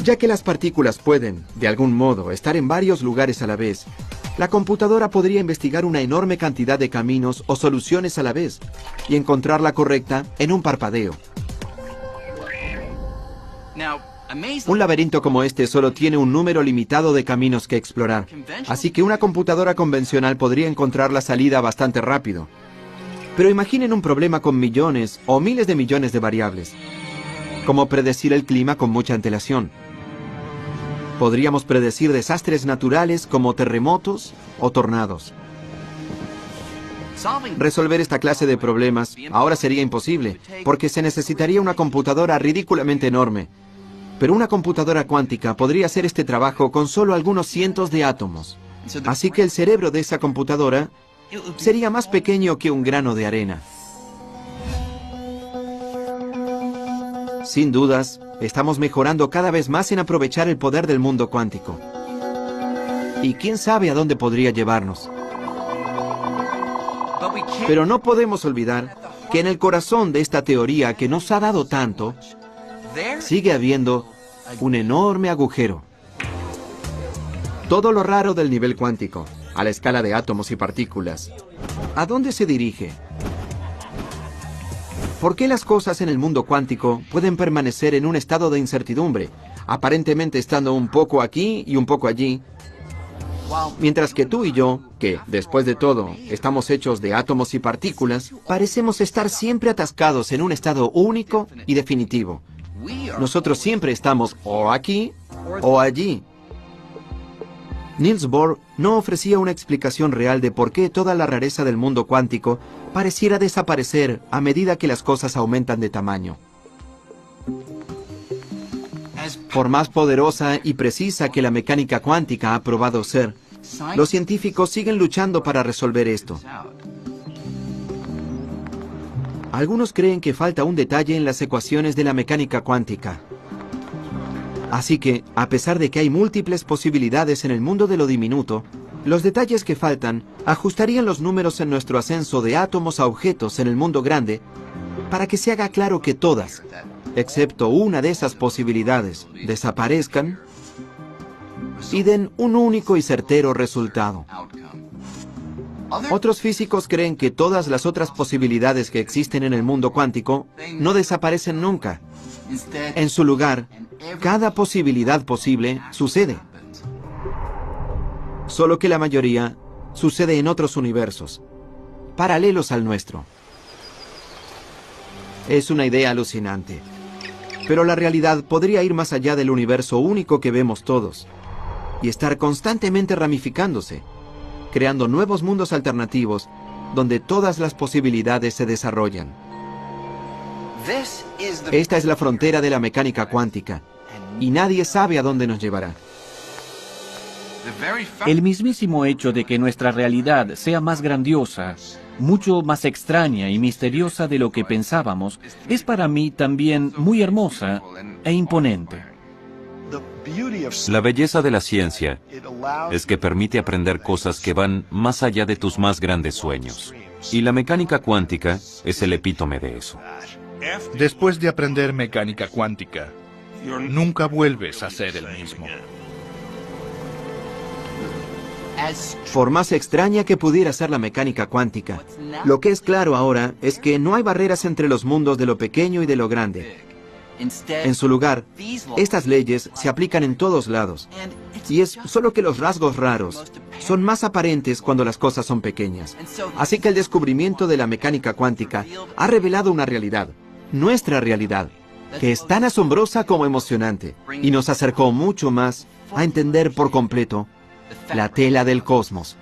Ya que las partículas pueden, de algún modo, estar en varios lugares a la vez, la computadora podría investigar una enorme cantidad de caminos o soluciones a la vez y encontrar la correcta en un parpadeo. Un laberinto como este solo tiene un número limitado de caminos que explorar, así que una computadora convencional podría encontrar la salida bastante rápido. Pero imaginen un problema con millones o miles de millones de variables, como predecir el clima con mucha antelación. Podríamos predecir desastres naturales como terremotos o tornados. Resolver esta clase de problemas ahora sería imposible, porque se necesitaría una computadora ridículamente enorme. Pero una computadora cuántica podría hacer este trabajo con solo algunos cientos de átomos. Así que el cerebro de esa computadora sería más pequeño que un grano de arena. Sin dudas, estamos mejorando cada vez más en aprovechar el poder del mundo cuántico. Y quién sabe a dónde podría llevarnos. Pero no podemos olvidar que en el corazón de esta teoría que nos ha dado tanto, sigue habiendo un enorme agujero. Todo lo raro del nivel cuántico, a la escala de átomos y partículas, ¿a dónde se dirige? ¿Por qué las cosas en el mundo cuántico pueden permanecer en un estado de incertidumbre, aparentemente estando un poco aquí y un poco allí, mientras que tú y yo, que, después de todo, estamos hechos de átomos y partículas, parecemos estar siempre atascados en un estado único y definitivo? Nosotros siempre estamos o aquí o allí. Niels Bohr no ofrecía una explicación real de por qué toda la rareza del mundo cuántico pareciera desaparecer a medida que las cosas aumentan de tamaño. Por más poderosa y precisa que la mecánica cuántica ha probado ser, los científicos siguen luchando para resolver esto. Algunos creen que falta un detalle en las ecuaciones de la mecánica cuántica. Así que, a pesar de que hay múltiples posibilidades en el mundo de lo diminuto, los detalles que faltan ajustarían los números en nuestro ascenso de átomos a objetos en el mundo grande para que se haga claro que todas, excepto una de esas posibilidades, desaparezcan y den un único y certero resultado. Otros físicos creen que todas las otras posibilidades que existen en el mundo cuántico no desaparecen nunca. En su lugar, cada posibilidad posible sucede. Solo que la mayoría sucede en otros universos, paralelos al nuestro. Es una idea alucinante, pero la realidad podría ir más allá del universo único que vemos todos, y estar constantemente ramificándose, creando nuevos mundos alternativos donde todas las posibilidades se desarrollan. Esta es la frontera de la mecánica cuántica, y nadie sabe a dónde nos llevará. El mismísimo hecho de que nuestra realidad sea más grandiosa, mucho más extraña y misteriosa de lo que pensábamos, es para mí también muy hermosa e imponente. La belleza de la ciencia es que permite aprender cosas que van más allá de tus más grandes sueños. Y la mecánica cuántica es el epítome de eso. Después de aprender mecánica cuántica, nunca vuelves a ser el mismo. Por más extraña que pudiera ser la mecánica cuántica, lo que es claro ahora es que no hay barreras entre los mundos de lo pequeño y de lo grande. En su lugar, estas leyes se aplican en todos lados, y es solo que los rasgos raros son más aparentes cuando las cosas son pequeñas. Así que el descubrimiento de la mecánica cuántica ha revelado una realidad, nuestra realidad, que es tan asombrosa como emocionante, y nos acercó mucho más a entender por completo la tela del cosmos.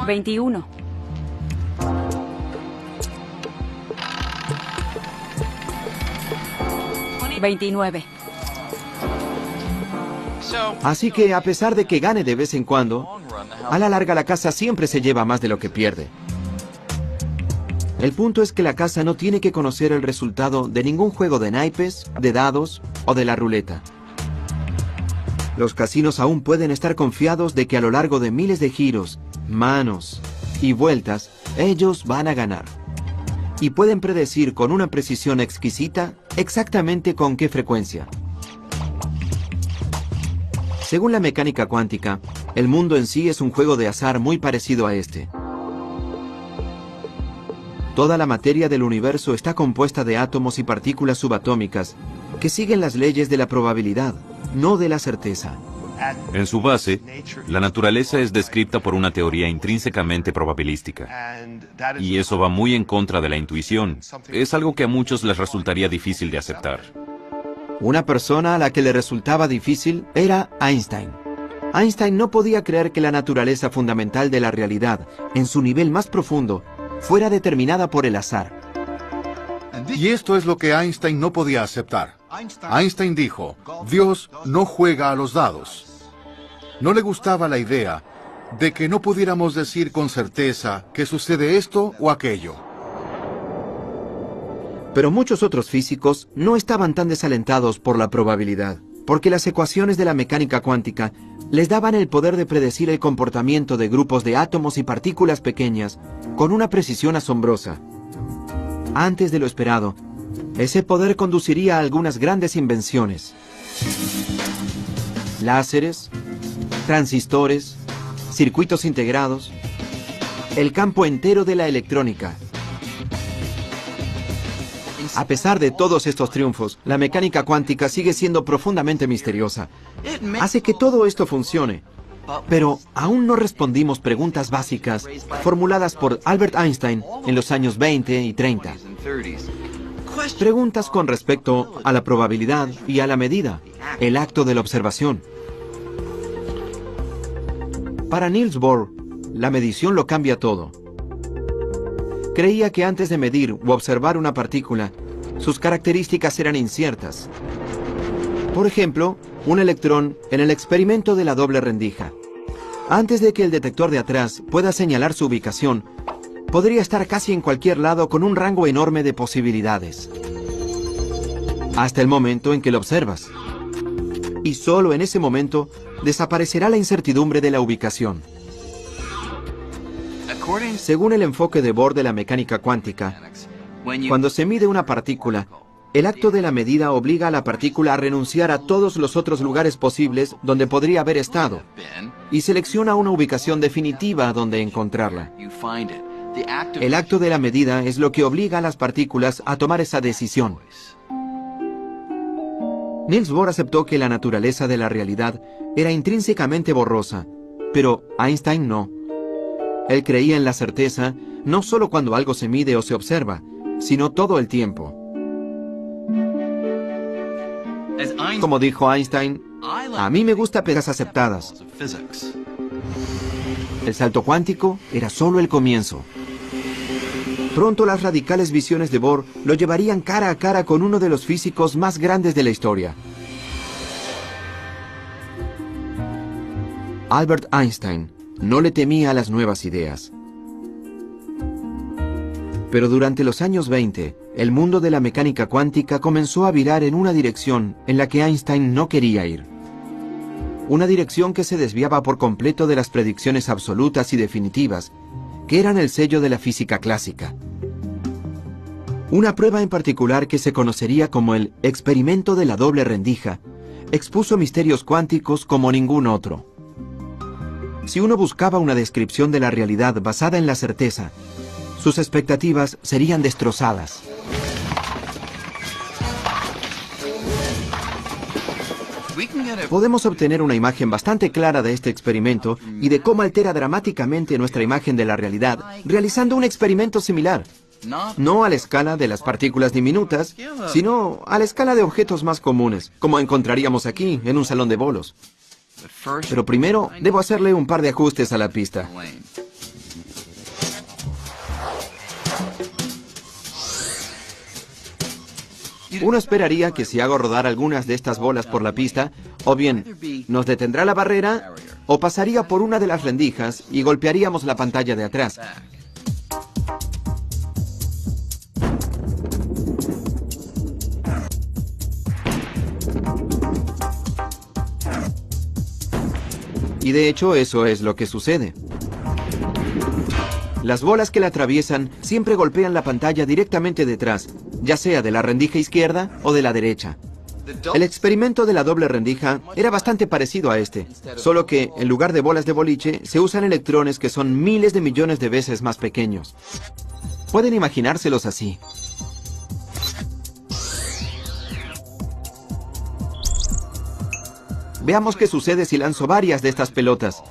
21. $29. Así que, a pesar de que gane de vez en cuando, a la larga la casa siempre se lleva más de lo que pierde. El punto es que la casa no tiene que conocer el resultado de ningún juego de naipes, de dados o de la ruleta. Los casinos aún pueden estar confiados de que a lo largo de miles de giros, manos y vueltas, ellos van a ganar. Y pueden predecir con una precisión exquisita exactamente con qué frecuencia. Según la mecánica cuántica, el mundo en sí es un juego de azar muy parecido a este. Toda la materia del universo está compuesta de átomos y partículas subatómicas que siguen las leyes de la probabilidad, no de la certeza. En su base, la naturaleza es descrita por una teoría intrínsecamente probabilística. Y eso va muy en contra de la intuición. Es algo que a muchos les resultaría difícil de aceptar. Una persona a la que le resultaba difícil era Einstein. Einstein no podía creer que la naturaleza fundamental de la realidad, en su nivel más profundo, fuera determinada por el azar. Y esto es lo que Einstein no podía aceptar. Einstein dijo, Dios no juega a los dados. No le gustaba la idea de que no pudiéramos decir con certeza que sucede esto o aquello. Pero muchos otros físicos no estaban tan desalentados por la probabilidad, porque las ecuaciones de la mecánica cuántica les daban el poder de predecir el comportamiento de grupos de átomos y partículas pequeñas con una precisión asombrosa. Antes de lo esperado, ese poder conduciría a algunas grandes invenciones. Láseres, transistores, circuitos integrados, el campo entero de la electrónica. A pesar de todos estos triunfos, la mecánica cuántica sigue siendo profundamente misteriosa. Hace que todo esto funcione, pero aún no respondimos preguntas básicas formuladas por Albert Einstein en los años 20 y 30. Preguntas con respecto a la probabilidad y a la medida, el acto de la observación. Para Niels Bohr, la medición lo cambia todo. Creía que antes de medir u observar una partícula, sus características eran inciertas. Por ejemplo, un electrón en el experimento de la doble rendija. Antes de que el detector de atrás pueda señalar su ubicación, podría estar casi en cualquier lado con un rango enorme de posibilidades. Hasta el momento en que lo observas. Y solo en ese momento desaparecerá la incertidumbre de la ubicación. Según el enfoque de Bohr de la mecánica cuántica, cuando se mide una partícula, el acto de la medida obliga a la partícula a renunciar a todos los otros lugares posibles donde podría haber estado y selecciona una ubicación definitiva donde encontrarla. El acto de la medida es lo que obliga a las partículas a tomar esa decisión. Niels Bohr aceptó que la naturaleza de la realidad era intrínsecamente borrosa, pero Einstein no. Él creía en la certeza no solo cuando algo se mide o se observa, sino todo el tiempo. Como dijo Einstein, a mí me gusta pegas aceptadas. El salto cuántico era solo el comienzo. Pronto las radicales visiones de Bohr lo llevarían cara a cara con uno de los físicos más grandes de la historia. Albert Einstein no le temía a las nuevas ideas. Pero durante los años 20, el mundo de la mecánica cuántica comenzó a virar en una dirección en la que Einstein no quería ir. Una dirección que se desviaba por completo de las predicciones absolutas y definitivas, que eran el sello de la física clásica. Una prueba en particular que se conocería como el experimento de la doble rendija, expuso misterios cuánticos como ningún otro. Si uno buscaba una descripción de la realidad basada en la certeza, sus expectativas serían destrozadas. Podemos obtener una imagen bastante clara de este experimento y de cómo altera dramáticamente nuestra imagen de la realidad, realizando un experimento similar. No a la escala de las partículas diminutas, sino a la escala de objetos más comunes, como encontraríamos aquí, en un salón de bolos. Pero primero, debo hacerle un par de ajustes a la pista. Uno esperaría que si hago rodar algunas de estas bolas por la pista, o bien nos detendrá la barrera, o pasaría por una de las rendijas y golpearíamos la pantalla de atrás. Y de hecho eso es lo que sucede. Las bolas que la atraviesan siempre golpean la pantalla directamente detrás, ya sea de la rendija izquierda o de la derecha. El experimento de la doble rendija era bastante parecido a este, solo que en lugar de bolas de boliche se usan electrones que son miles de millones de veces más pequeños. Pueden imaginárselos así. Veamos qué sucede si lanzo varias de estas pelotas.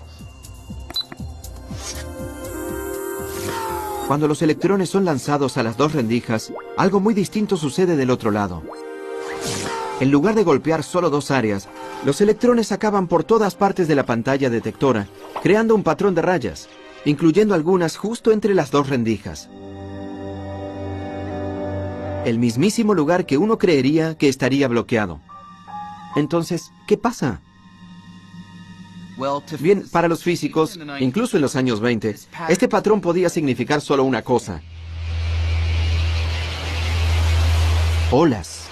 Cuando los electrones son lanzados a las dos rendijas, algo muy distinto sucede del otro lado. En lugar de golpear solo dos áreas, los electrones acaban por todas partes de la pantalla detectora, creando un patrón de rayas, incluyendo algunas justo entre las dos rendijas. El mismísimo lugar que uno creería que estaría bloqueado. Entonces, ¿qué pasa? Bien, para los físicos, incluso en los años 20, este patrón podía significar solo una cosa. Olas.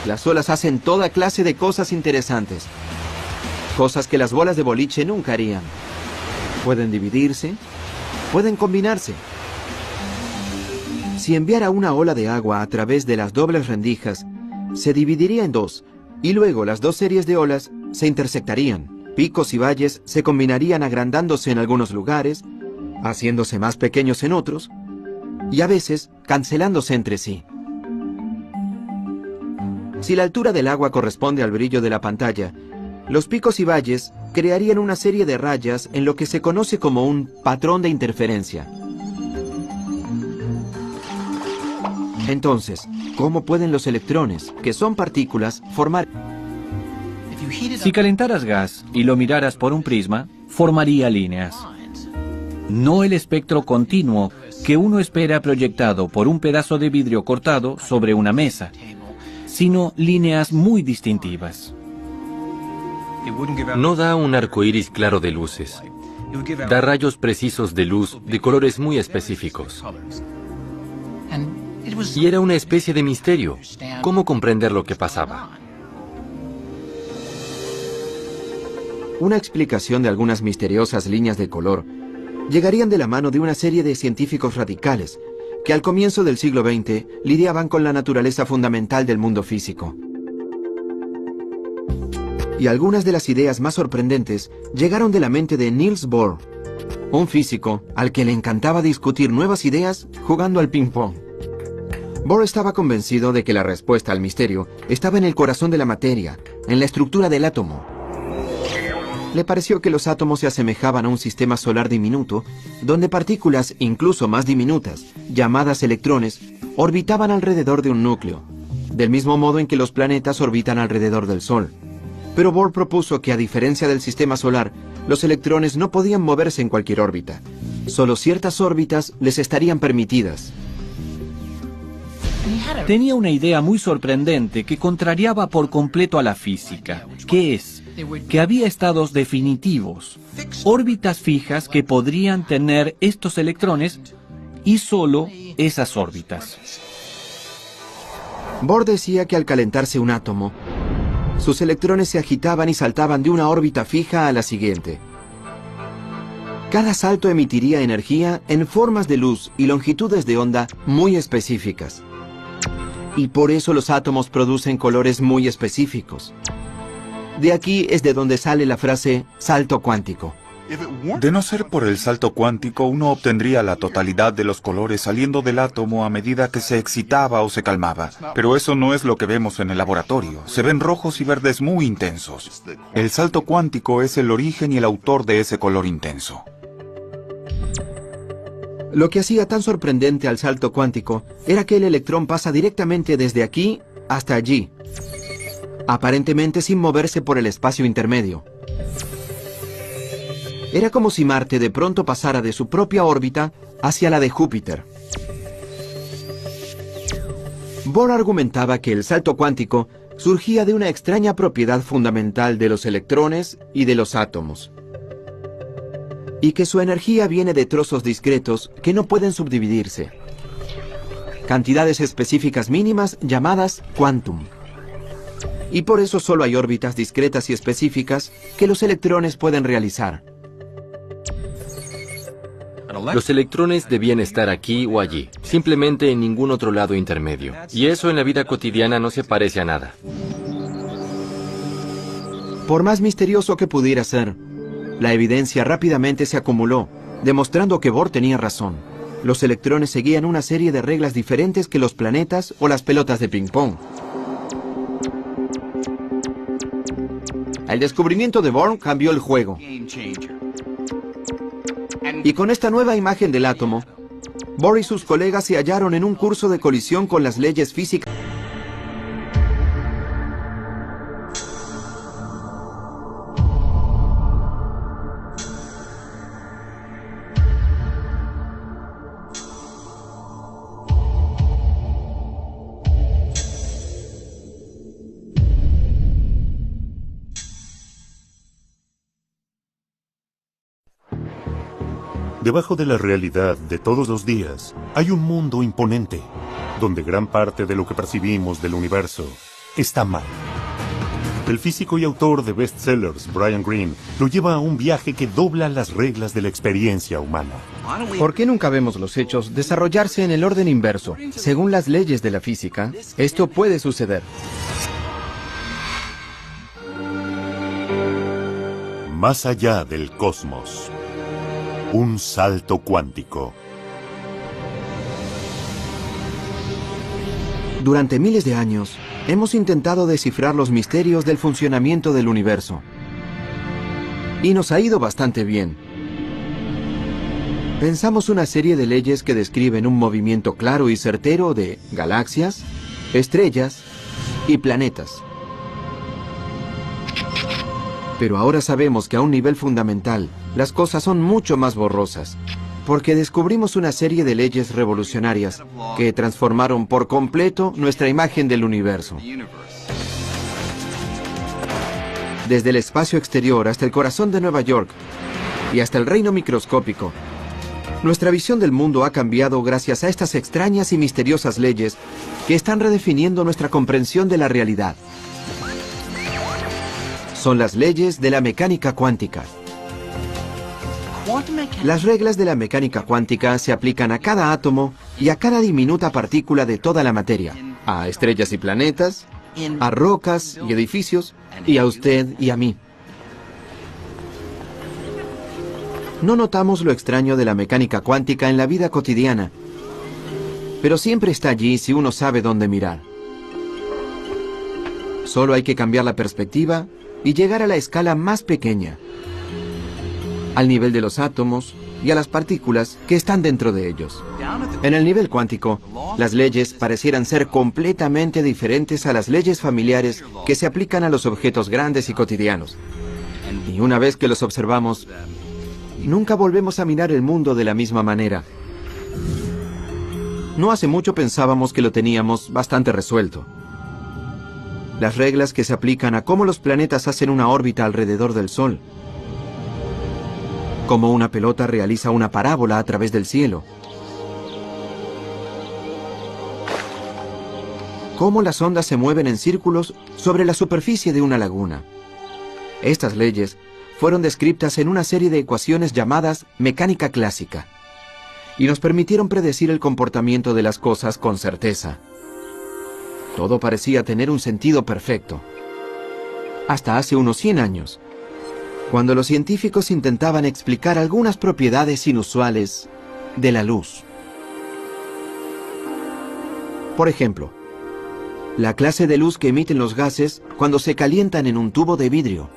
Las olas hacen toda clase de cosas interesantes. Cosas que las bolas de boliche nunca harían. Pueden dividirse, pueden combinarse. Si enviara una ola de agua a través de las dobles rendijas, se dividiría en dos, y luego las dos series de olas se intersectarían. Picos y valles se combinarían agrandándose en algunos lugares, haciéndose más pequeños en otros, y a veces cancelándose entre sí. Si la altura del agua corresponde al brillo de la pantalla, los picos y valles crearían una serie de rayas en lo que se conoce como un patrón de interferencia. Entonces, ¿cómo pueden los electrones, que son partículas, formar? Si calentaras gas y lo miraras por un prisma, formaría líneas. No el espectro continuo que uno espera proyectado por un pedazo de vidrio cortado sobre una mesa, sino líneas muy distintivas. No da un arco iris claro de luces. Da rayos precisos de luz de colores muy específicos. Y era una especie de misterio. ¿Cómo comprender lo que pasaba? Una explicación de algunas misteriosas líneas de color llegarían de la mano de una serie de científicos radicales que al comienzo del siglo XX lidiaban con la naturaleza fundamental del mundo físico. Y algunas de las ideas más sorprendentes llegaron de la mente de Niels Bohr, un físico al que le encantaba discutir nuevas ideas jugando al ping-pong. Bohr estaba convencido de que la respuesta al misterio estaba en el corazón de la materia, en la estructura del átomo. Le pareció que los átomos se asemejaban a un sistema solar diminuto, donde partículas incluso más diminutas, llamadas electrones, orbitaban alrededor de un núcleo, del mismo modo en que los planetas orbitan alrededor del Sol. Pero Bohr propuso que, a diferencia del sistema solar, los electrones no podían moverse en cualquier órbita. Solo ciertas órbitas les estarían permitidas. Tenía una idea muy sorprendente que contrariaba por completo a la física, que es que había estados definitivos, órbitas fijas que podrían tener estos electrones y solo esas órbitas. Bohr decía que al calentarse un átomo, sus electrones se agitaban y saltaban de una órbita fija a la siguiente. Cada salto emitiría energía en formas de luz y longitudes de onda muy específicas. Y por eso los átomos producen colores muy específicos. De aquí es de donde sale la frase salto cuántico. De no ser por el salto cuántico, uno obtendría la totalidad de los colores saliendo del átomo a medida que se excitaba o se calmaba. Pero eso no es lo que vemos en el laboratorio. Se ven rojos y verdes muy intensos. El salto cuántico es el origen y el autor de ese color intenso. Lo que hacía tan sorprendente al salto cuántico era que el electrón pasa directamente desde aquí hasta allí, aparentemente sin moverse por el espacio intermedio. Era como si Marte de pronto pasara de su propia órbita hacia la de Júpiter. Bohr argumentaba que el salto cuántico surgía de una extraña propiedad fundamental de los electrones y de los átomos, y que su energía viene de trozos discretos que no pueden subdividirse, cantidades específicas mínimas llamadas quantum. Y por eso solo hay órbitas discretas y específicas que los electrones pueden realizar. Los electrones debían estar aquí o allí, simplemente en ningún otro lado intermedio. Y eso en la vida cotidiana no se parece a nada. Por más misterioso que pudiera ser, la evidencia rápidamente se acumuló, demostrando que Bohr tenía razón. Los electrones seguían una serie de reglas diferentes que los planetas o las pelotas de ping-pong. El descubrimiento de Bohr cambió el juego. Y con esta nueva imagen del átomo, Bohr y sus colegas se hallaron en un curso de colisión con las leyes físicas. Debajo de la realidad de todos los días, hay un mundo imponente, donde gran parte de lo que percibimos del universo está mal. El físico y autor de bestsellers, Brian Greene, lo lleva a un viaje que dobla las reglas de la experiencia humana. ¿Por qué nunca vemos los hechos desarrollarse en el orden inverso? Según las leyes de la física, esto puede suceder. Más allá del cosmos. Un salto cuántico. Durante miles de años, hemos intentado descifrar los misterios del funcionamiento del universo. Y nos ha ido bastante bien. Pensamos una serie de leyes que describen un movimiento claro y certero de galaxias, estrellas y planetas. Pero ahora sabemos que a un nivel fundamental, las cosas son mucho más borrosas, porque descubrimos una serie de leyes revolucionarias que transformaron por completo nuestra imagen del universo. Desde el espacio exterior hasta el corazón de Nueva York y hasta el reino microscópico, nuestra visión del mundo ha cambiado gracias a estas extrañas y misteriosas leyes que están redefiniendo nuestra comprensión de la realidad. Son las leyes de la mecánica cuántica. Las reglas de la mecánica cuántica se aplican a cada átomo y a cada diminuta partícula de toda la materia, a estrellas y planetas, a rocas y edificios, y a usted y a mí. No notamos lo extraño de la mecánica cuántica en la vida cotidiana, pero siempre está allí si uno sabe dónde mirar. Solo hay que cambiar la perspectiva y llegar a la escala más pequeña, al nivel de los átomos y a las partículas que están dentro de ellos. En el nivel cuántico, las leyes parecieran ser completamente diferentes a las leyes familiares que se aplican a los objetos grandes y cotidianos. Y una vez que los observamos, nunca volvemos a mirar el mundo de la misma manera. No hace mucho pensábamos que lo teníamos bastante resuelto. Las reglas que se aplican a cómo los planetas hacen una órbita alrededor del Sol, cómo una pelota realiza una parábola a través del cielo, cómo las ondas se mueven en círculos sobre la superficie de una laguna. Estas leyes fueron descritas en una serie de ecuaciones llamadas mecánica clásica y nos permitieron predecir el comportamiento de las cosas con certeza. Todo parecía tener un sentido perfecto. Hasta hace unos 100 años, cuando los científicos intentaban explicar algunas propiedades inusuales de la luz. Por ejemplo, la clase de luz que emiten los gases cuando se calientan en un tubo de vidrio.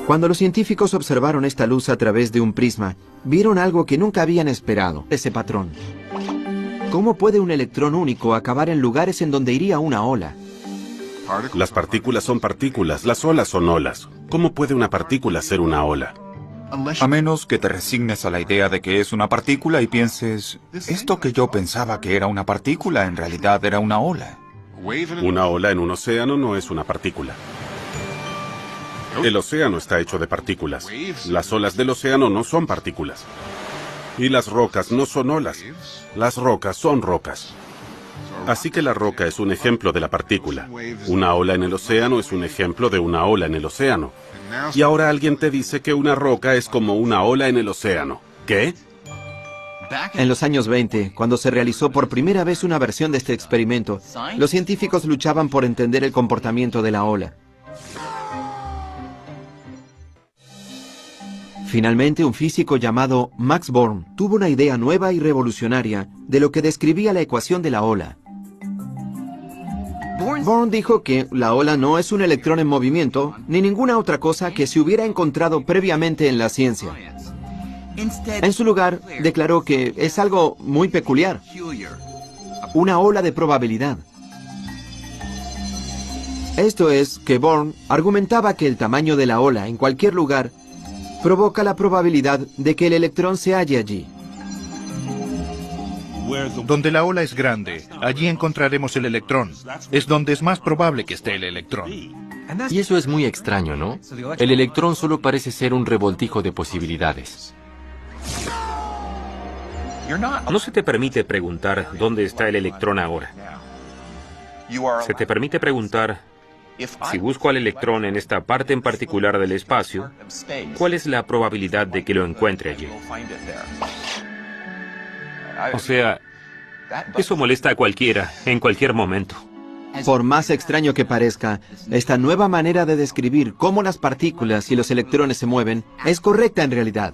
Cuando los científicos observaron esta luz a través de un prisma, vieron algo que nunca habían esperado, ese patrón. ¿Cómo puede un electrón único acabar en lugares en donde iría una ola? Las partículas son partículas, las olas son olas. ¿Cómo puede una partícula ser una ola? A menos que te resignes a la idea de que es una partícula y pienses, esto que yo pensaba que era una partícula en realidad era una ola. Una ola en un océano no es una partícula. El océano está hecho de partículas. Las olas del océano no son partículas. Y las rocas no son olas. Las rocas son rocas. Así que la roca es un ejemplo de la partícula. Una ola en el océano es un ejemplo de una ola en el océano. Y ahora alguien te dice que una roca es como una ola en el océano. ¿Qué? En los años 20, cuando se realizó por primera vez una versión de este experimento, los científicos luchaban por entender el comportamiento de la ola. Finalmente, un físico llamado Max Born tuvo una idea nueva y revolucionaria de lo que describía la ecuación de la ola. Born dijo que la ola no es un electrón en movimiento, ni ninguna otra cosa que se hubiera encontrado previamente en la ciencia. En su lugar, declaró que es algo muy peculiar, una ola de probabilidad. Esto es, que Born argumentaba que el tamaño de la ola en cualquier lugar provoca la probabilidad de que el electrón se halle allí. Donde la ola es grande, allí encontraremos el electrón. Es donde es más probable que esté el electrón. Y eso es muy extraño, ¿no? El electrón solo parece ser un revoltijo de posibilidades. No se te permite preguntar dónde está el electrón ahora. Se te permite preguntar, si busco al electrón en esta parte en particular del espacio, ¿cuál es la probabilidad de que lo encuentre allí? O sea, eso molesta a cualquiera, en cualquier momento. Por más extraño que parezca, esta nueva manera de describir cómo las partículas y los electrones se mueven es correcta en realidad.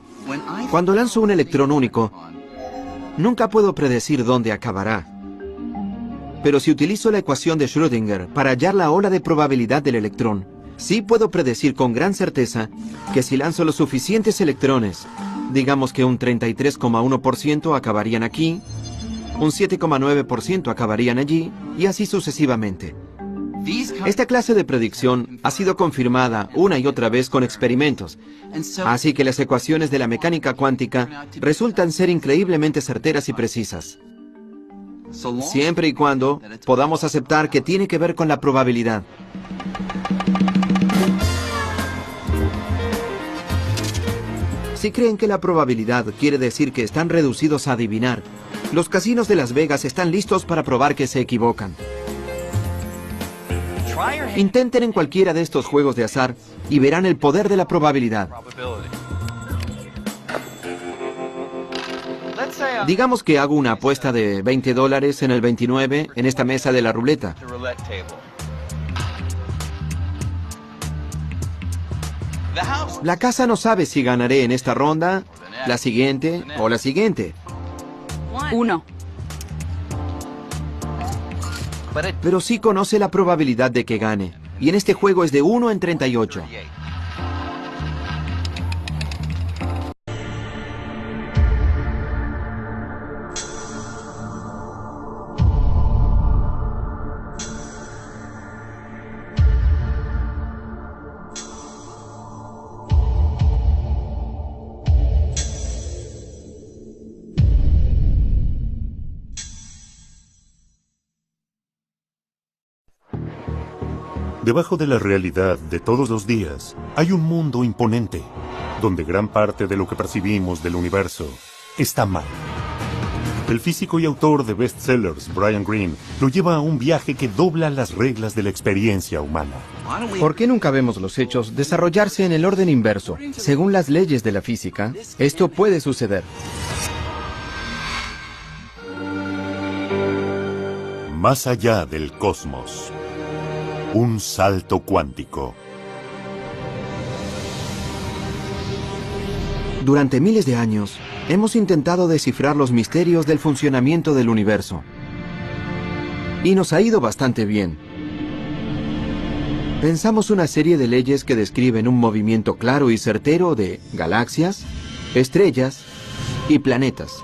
Cuando lanzo un electrón único, nunca puedo predecir dónde acabará. Pero si utilizo la ecuación de Schrödinger para hallar la ola de probabilidad del electrón, sí puedo predecir con gran certeza que si lanzo los suficientes electrones, digamos que un 33,1% acabarían aquí, un 7,9% acabarían allí, y así sucesivamente. Esta clase de predicción ha sido confirmada una y otra vez con experimentos, así que las ecuaciones de la mecánica cuántica resultan ser increíblemente certeras y precisas. Siempre y cuando podamos aceptar que tiene que ver con la probabilidad. Si creen que la probabilidad quiere decir que están reducidos a adivinar, los casinos de Las Vegas están listos para probar que se equivocan. Intenten en cualquiera de estos juegos de azar y verán el poder de la probabilidad. Digamos que hago una apuesta de $20 en el 29 en esta mesa de la ruleta. La casa no sabe si ganaré en esta ronda, la siguiente o la siguiente. 1. Pero sí conoce la probabilidad de que gane. Y en este juego es de 1 en 38. Debajo de la realidad de todos los días, hay un mundo imponente, donde gran parte de lo que percibimos del universo está mal. El físico y autor de bestsellers, Brian Greene, lo lleva a un viaje que dobla las reglas de la experiencia humana. ¿Por qué nunca vemos los hechos desarrollarse en el orden inverso? Según las leyes de la física, esto puede suceder. Más allá del cosmos. Un salto cuántico. Durante miles de años, hemos intentado descifrar los misterios del funcionamiento del universo. Y nos ha ido bastante bien. Pensamos una serie de leyes que describen un movimiento claro y certero de galaxias, estrellas y planetas.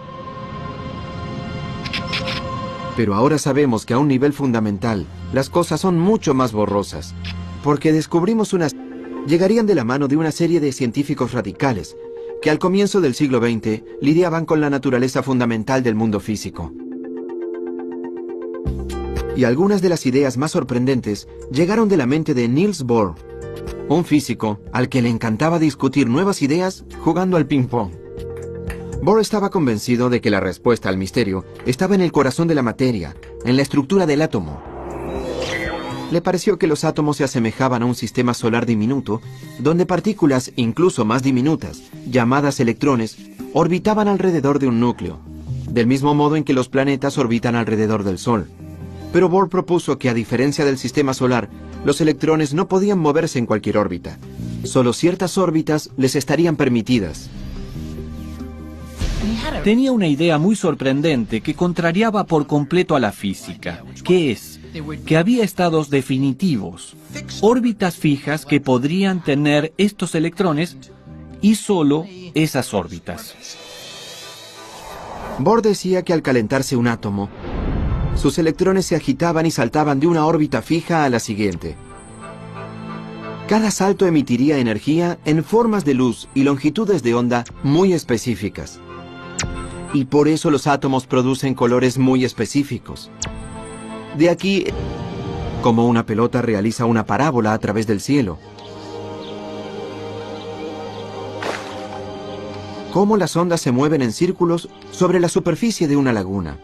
Pero ahora sabemos que a un nivel fundamental, las cosas son mucho más borrosas, porque descubrimos llegarían de la mano de una serie de científicos radicales, que al comienzo del siglo XX lidiaban con la naturaleza fundamental del mundo físico. Y algunas de las ideas más sorprendentes llegaron de la mente de Niels Bohr, un físico al que le encantaba discutir nuevas ideas jugando al ping-pong. Bohr estaba convencido de que la respuesta al misterio estaba en el corazón de la materia, en la estructura del átomo. Le pareció que los átomos se asemejaban a un sistema solar diminuto, donde partículas incluso más diminutas, llamadas electrones, orbitaban alrededor de un núcleo, del mismo modo en que los planetas orbitan alrededor del Sol. Pero Bohr propuso que, a diferencia del sistema solar, los electrones no podían moverse en cualquier órbita. Solo ciertas órbitas les estarían permitidas. Tenía una idea muy sorprendente que contrariaba por completo a la física, que es que había estados definitivos, órbitas fijas que podrían tener estos electrones y solo esas órbitas. Bohr decía que al calentarse un átomo, sus electrones se agitaban y saltaban de una órbita fija a la siguiente. Cada salto emitiría energía en formas de luz y longitudes de onda muy específicas. Y por eso los átomos producen colores muy específicos. De aquí, como una pelota realiza una parábola a través del cielo. Cómo las ondas se mueven en círculos sobre la superficie de una laguna.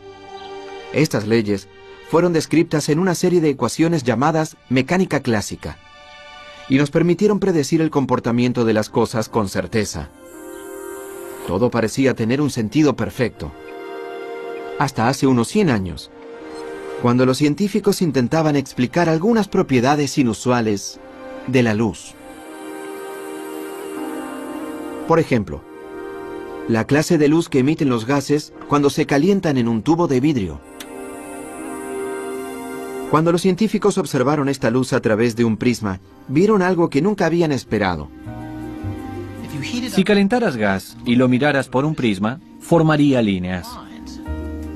Estas leyes fueron descritas en una serie de ecuaciones llamadas mecánica clásica, y nos permitieron predecir el comportamiento de las cosas con certeza. Todo parecía tener un sentido perfecto. Hasta hace unos 100 años, cuando los científicos intentaban explicar algunas propiedades inusuales de la luz. Por ejemplo, la clase de luz que emiten los gases cuando se calientan en un tubo de vidrio. Cuando los científicos observaron esta luz a través de un prisma, vieron algo que nunca habían esperado. Si calentaras gas y lo miraras por un prisma, formaría líneas.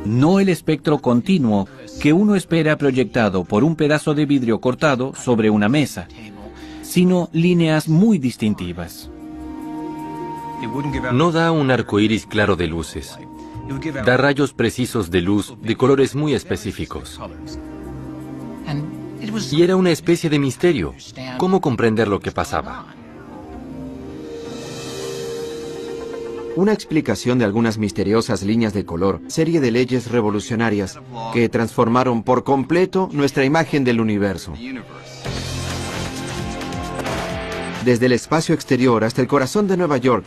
No el espectro continuo que uno espera proyectado por un pedazo de vidrio cortado sobre una mesa, sino líneas muy distintivas. No da un arco iris claro de luces. Da rayos precisos de luz de colores muy específicos. Y era una especie de misterio. ¿Cómo comprender lo que pasaba? Una explicación de algunas misteriosas líneas de color, serie de leyes revolucionarias que transformaron por completo nuestra imagen del universo. Desde el espacio exterior hasta el corazón de Nueva York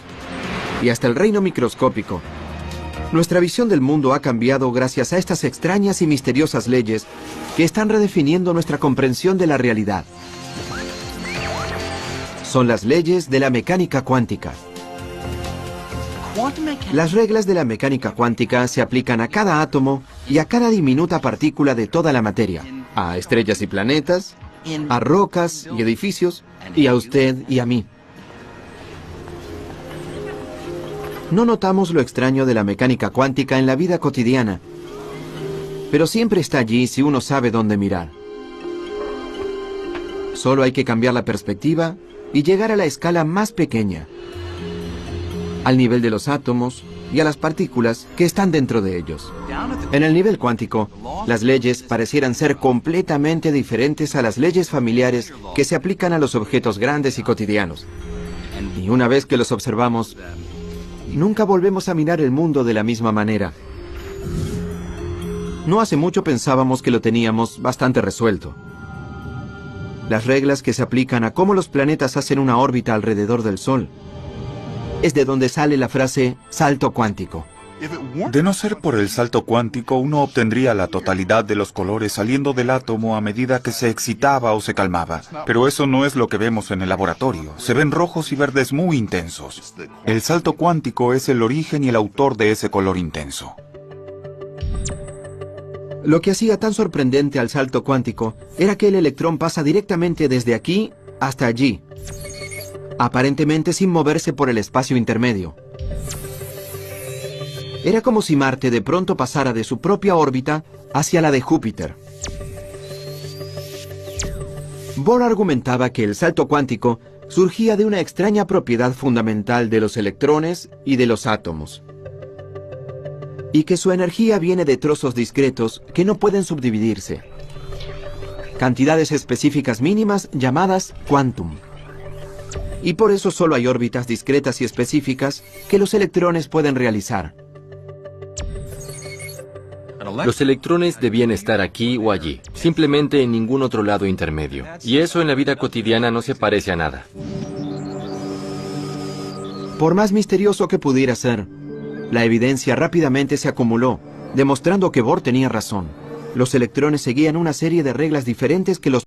y hasta el reino microscópico, nuestra visión del mundo ha cambiado gracias a estas extrañas y misteriosas leyes que están redefiniendo nuestra comprensión de la realidad. Son las leyes de la mecánica cuántica. Las reglas de la mecánica cuántica se aplican a cada átomo y a cada diminuta partícula de toda la materia, a estrellas y planetas, a rocas y edificios, y a usted y a mí. No notamos lo extraño de la mecánica cuántica en la vida cotidiana, pero siempre está allí si uno sabe dónde mirar. Solo hay que cambiar la perspectiva y llegar a la escala más pequeña, al nivel de los átomos y a las partículas que están dentro de ellos. En el nivel cuántico, las leyes parecieran ser completamente diferentes a las leyes familiares que se aplican a los objetos grandes y cotidianos. Y una vez que los observamos, nunca volvemos a mirar el mundo de la misma manera. No hace mucho pensábamos que lo teníamos bastante resuelto. Las reglas que se aplican a cómo los planetas hacen una órbita alrededor del Sol. Es de donde sale la frase salto cuántico. De no ser por el salto cuántico, uno obtendría la totalidad de los colores saliendo del átomo a medida que se excitaba o se calmaba. Pero eso no es lo que vemos en el laboratorio. Se ven rojos y verdes muy intensos. El salto cuántico es el origen y el autor de ese color intenso. Lo que hacía tan sorprendente al salto cuántico era que el electrón pasa directamente desde aquí hasta allí, aparentemente sin moverse por el espacio intermedio. Era como si Marte de pronto pasara de su propia órbita hacia la de Júpiter. Bohr argumentaba que el salto cuántico surgía de una extraña propiedad fundamental de los electrones y de los átomos, y que su energía viene de trozos discretos que no pueden subdividirse, cantidades específicas mínimas llamadas quantum. Y por eso solo hay órbitas discretas y específicas que los electrones pueden realizar. Los electrones debían estar aquí o allí, simplemente en ningún otro lado intermedio. Y eso en la vida cotidiana no se parece a nada. Por más misterioso que pudiera ser, la evidencia rápidamente se acumuló, demostrando que Bohr tenía razón. Los electrones seguían una serie de reglas diferentes que los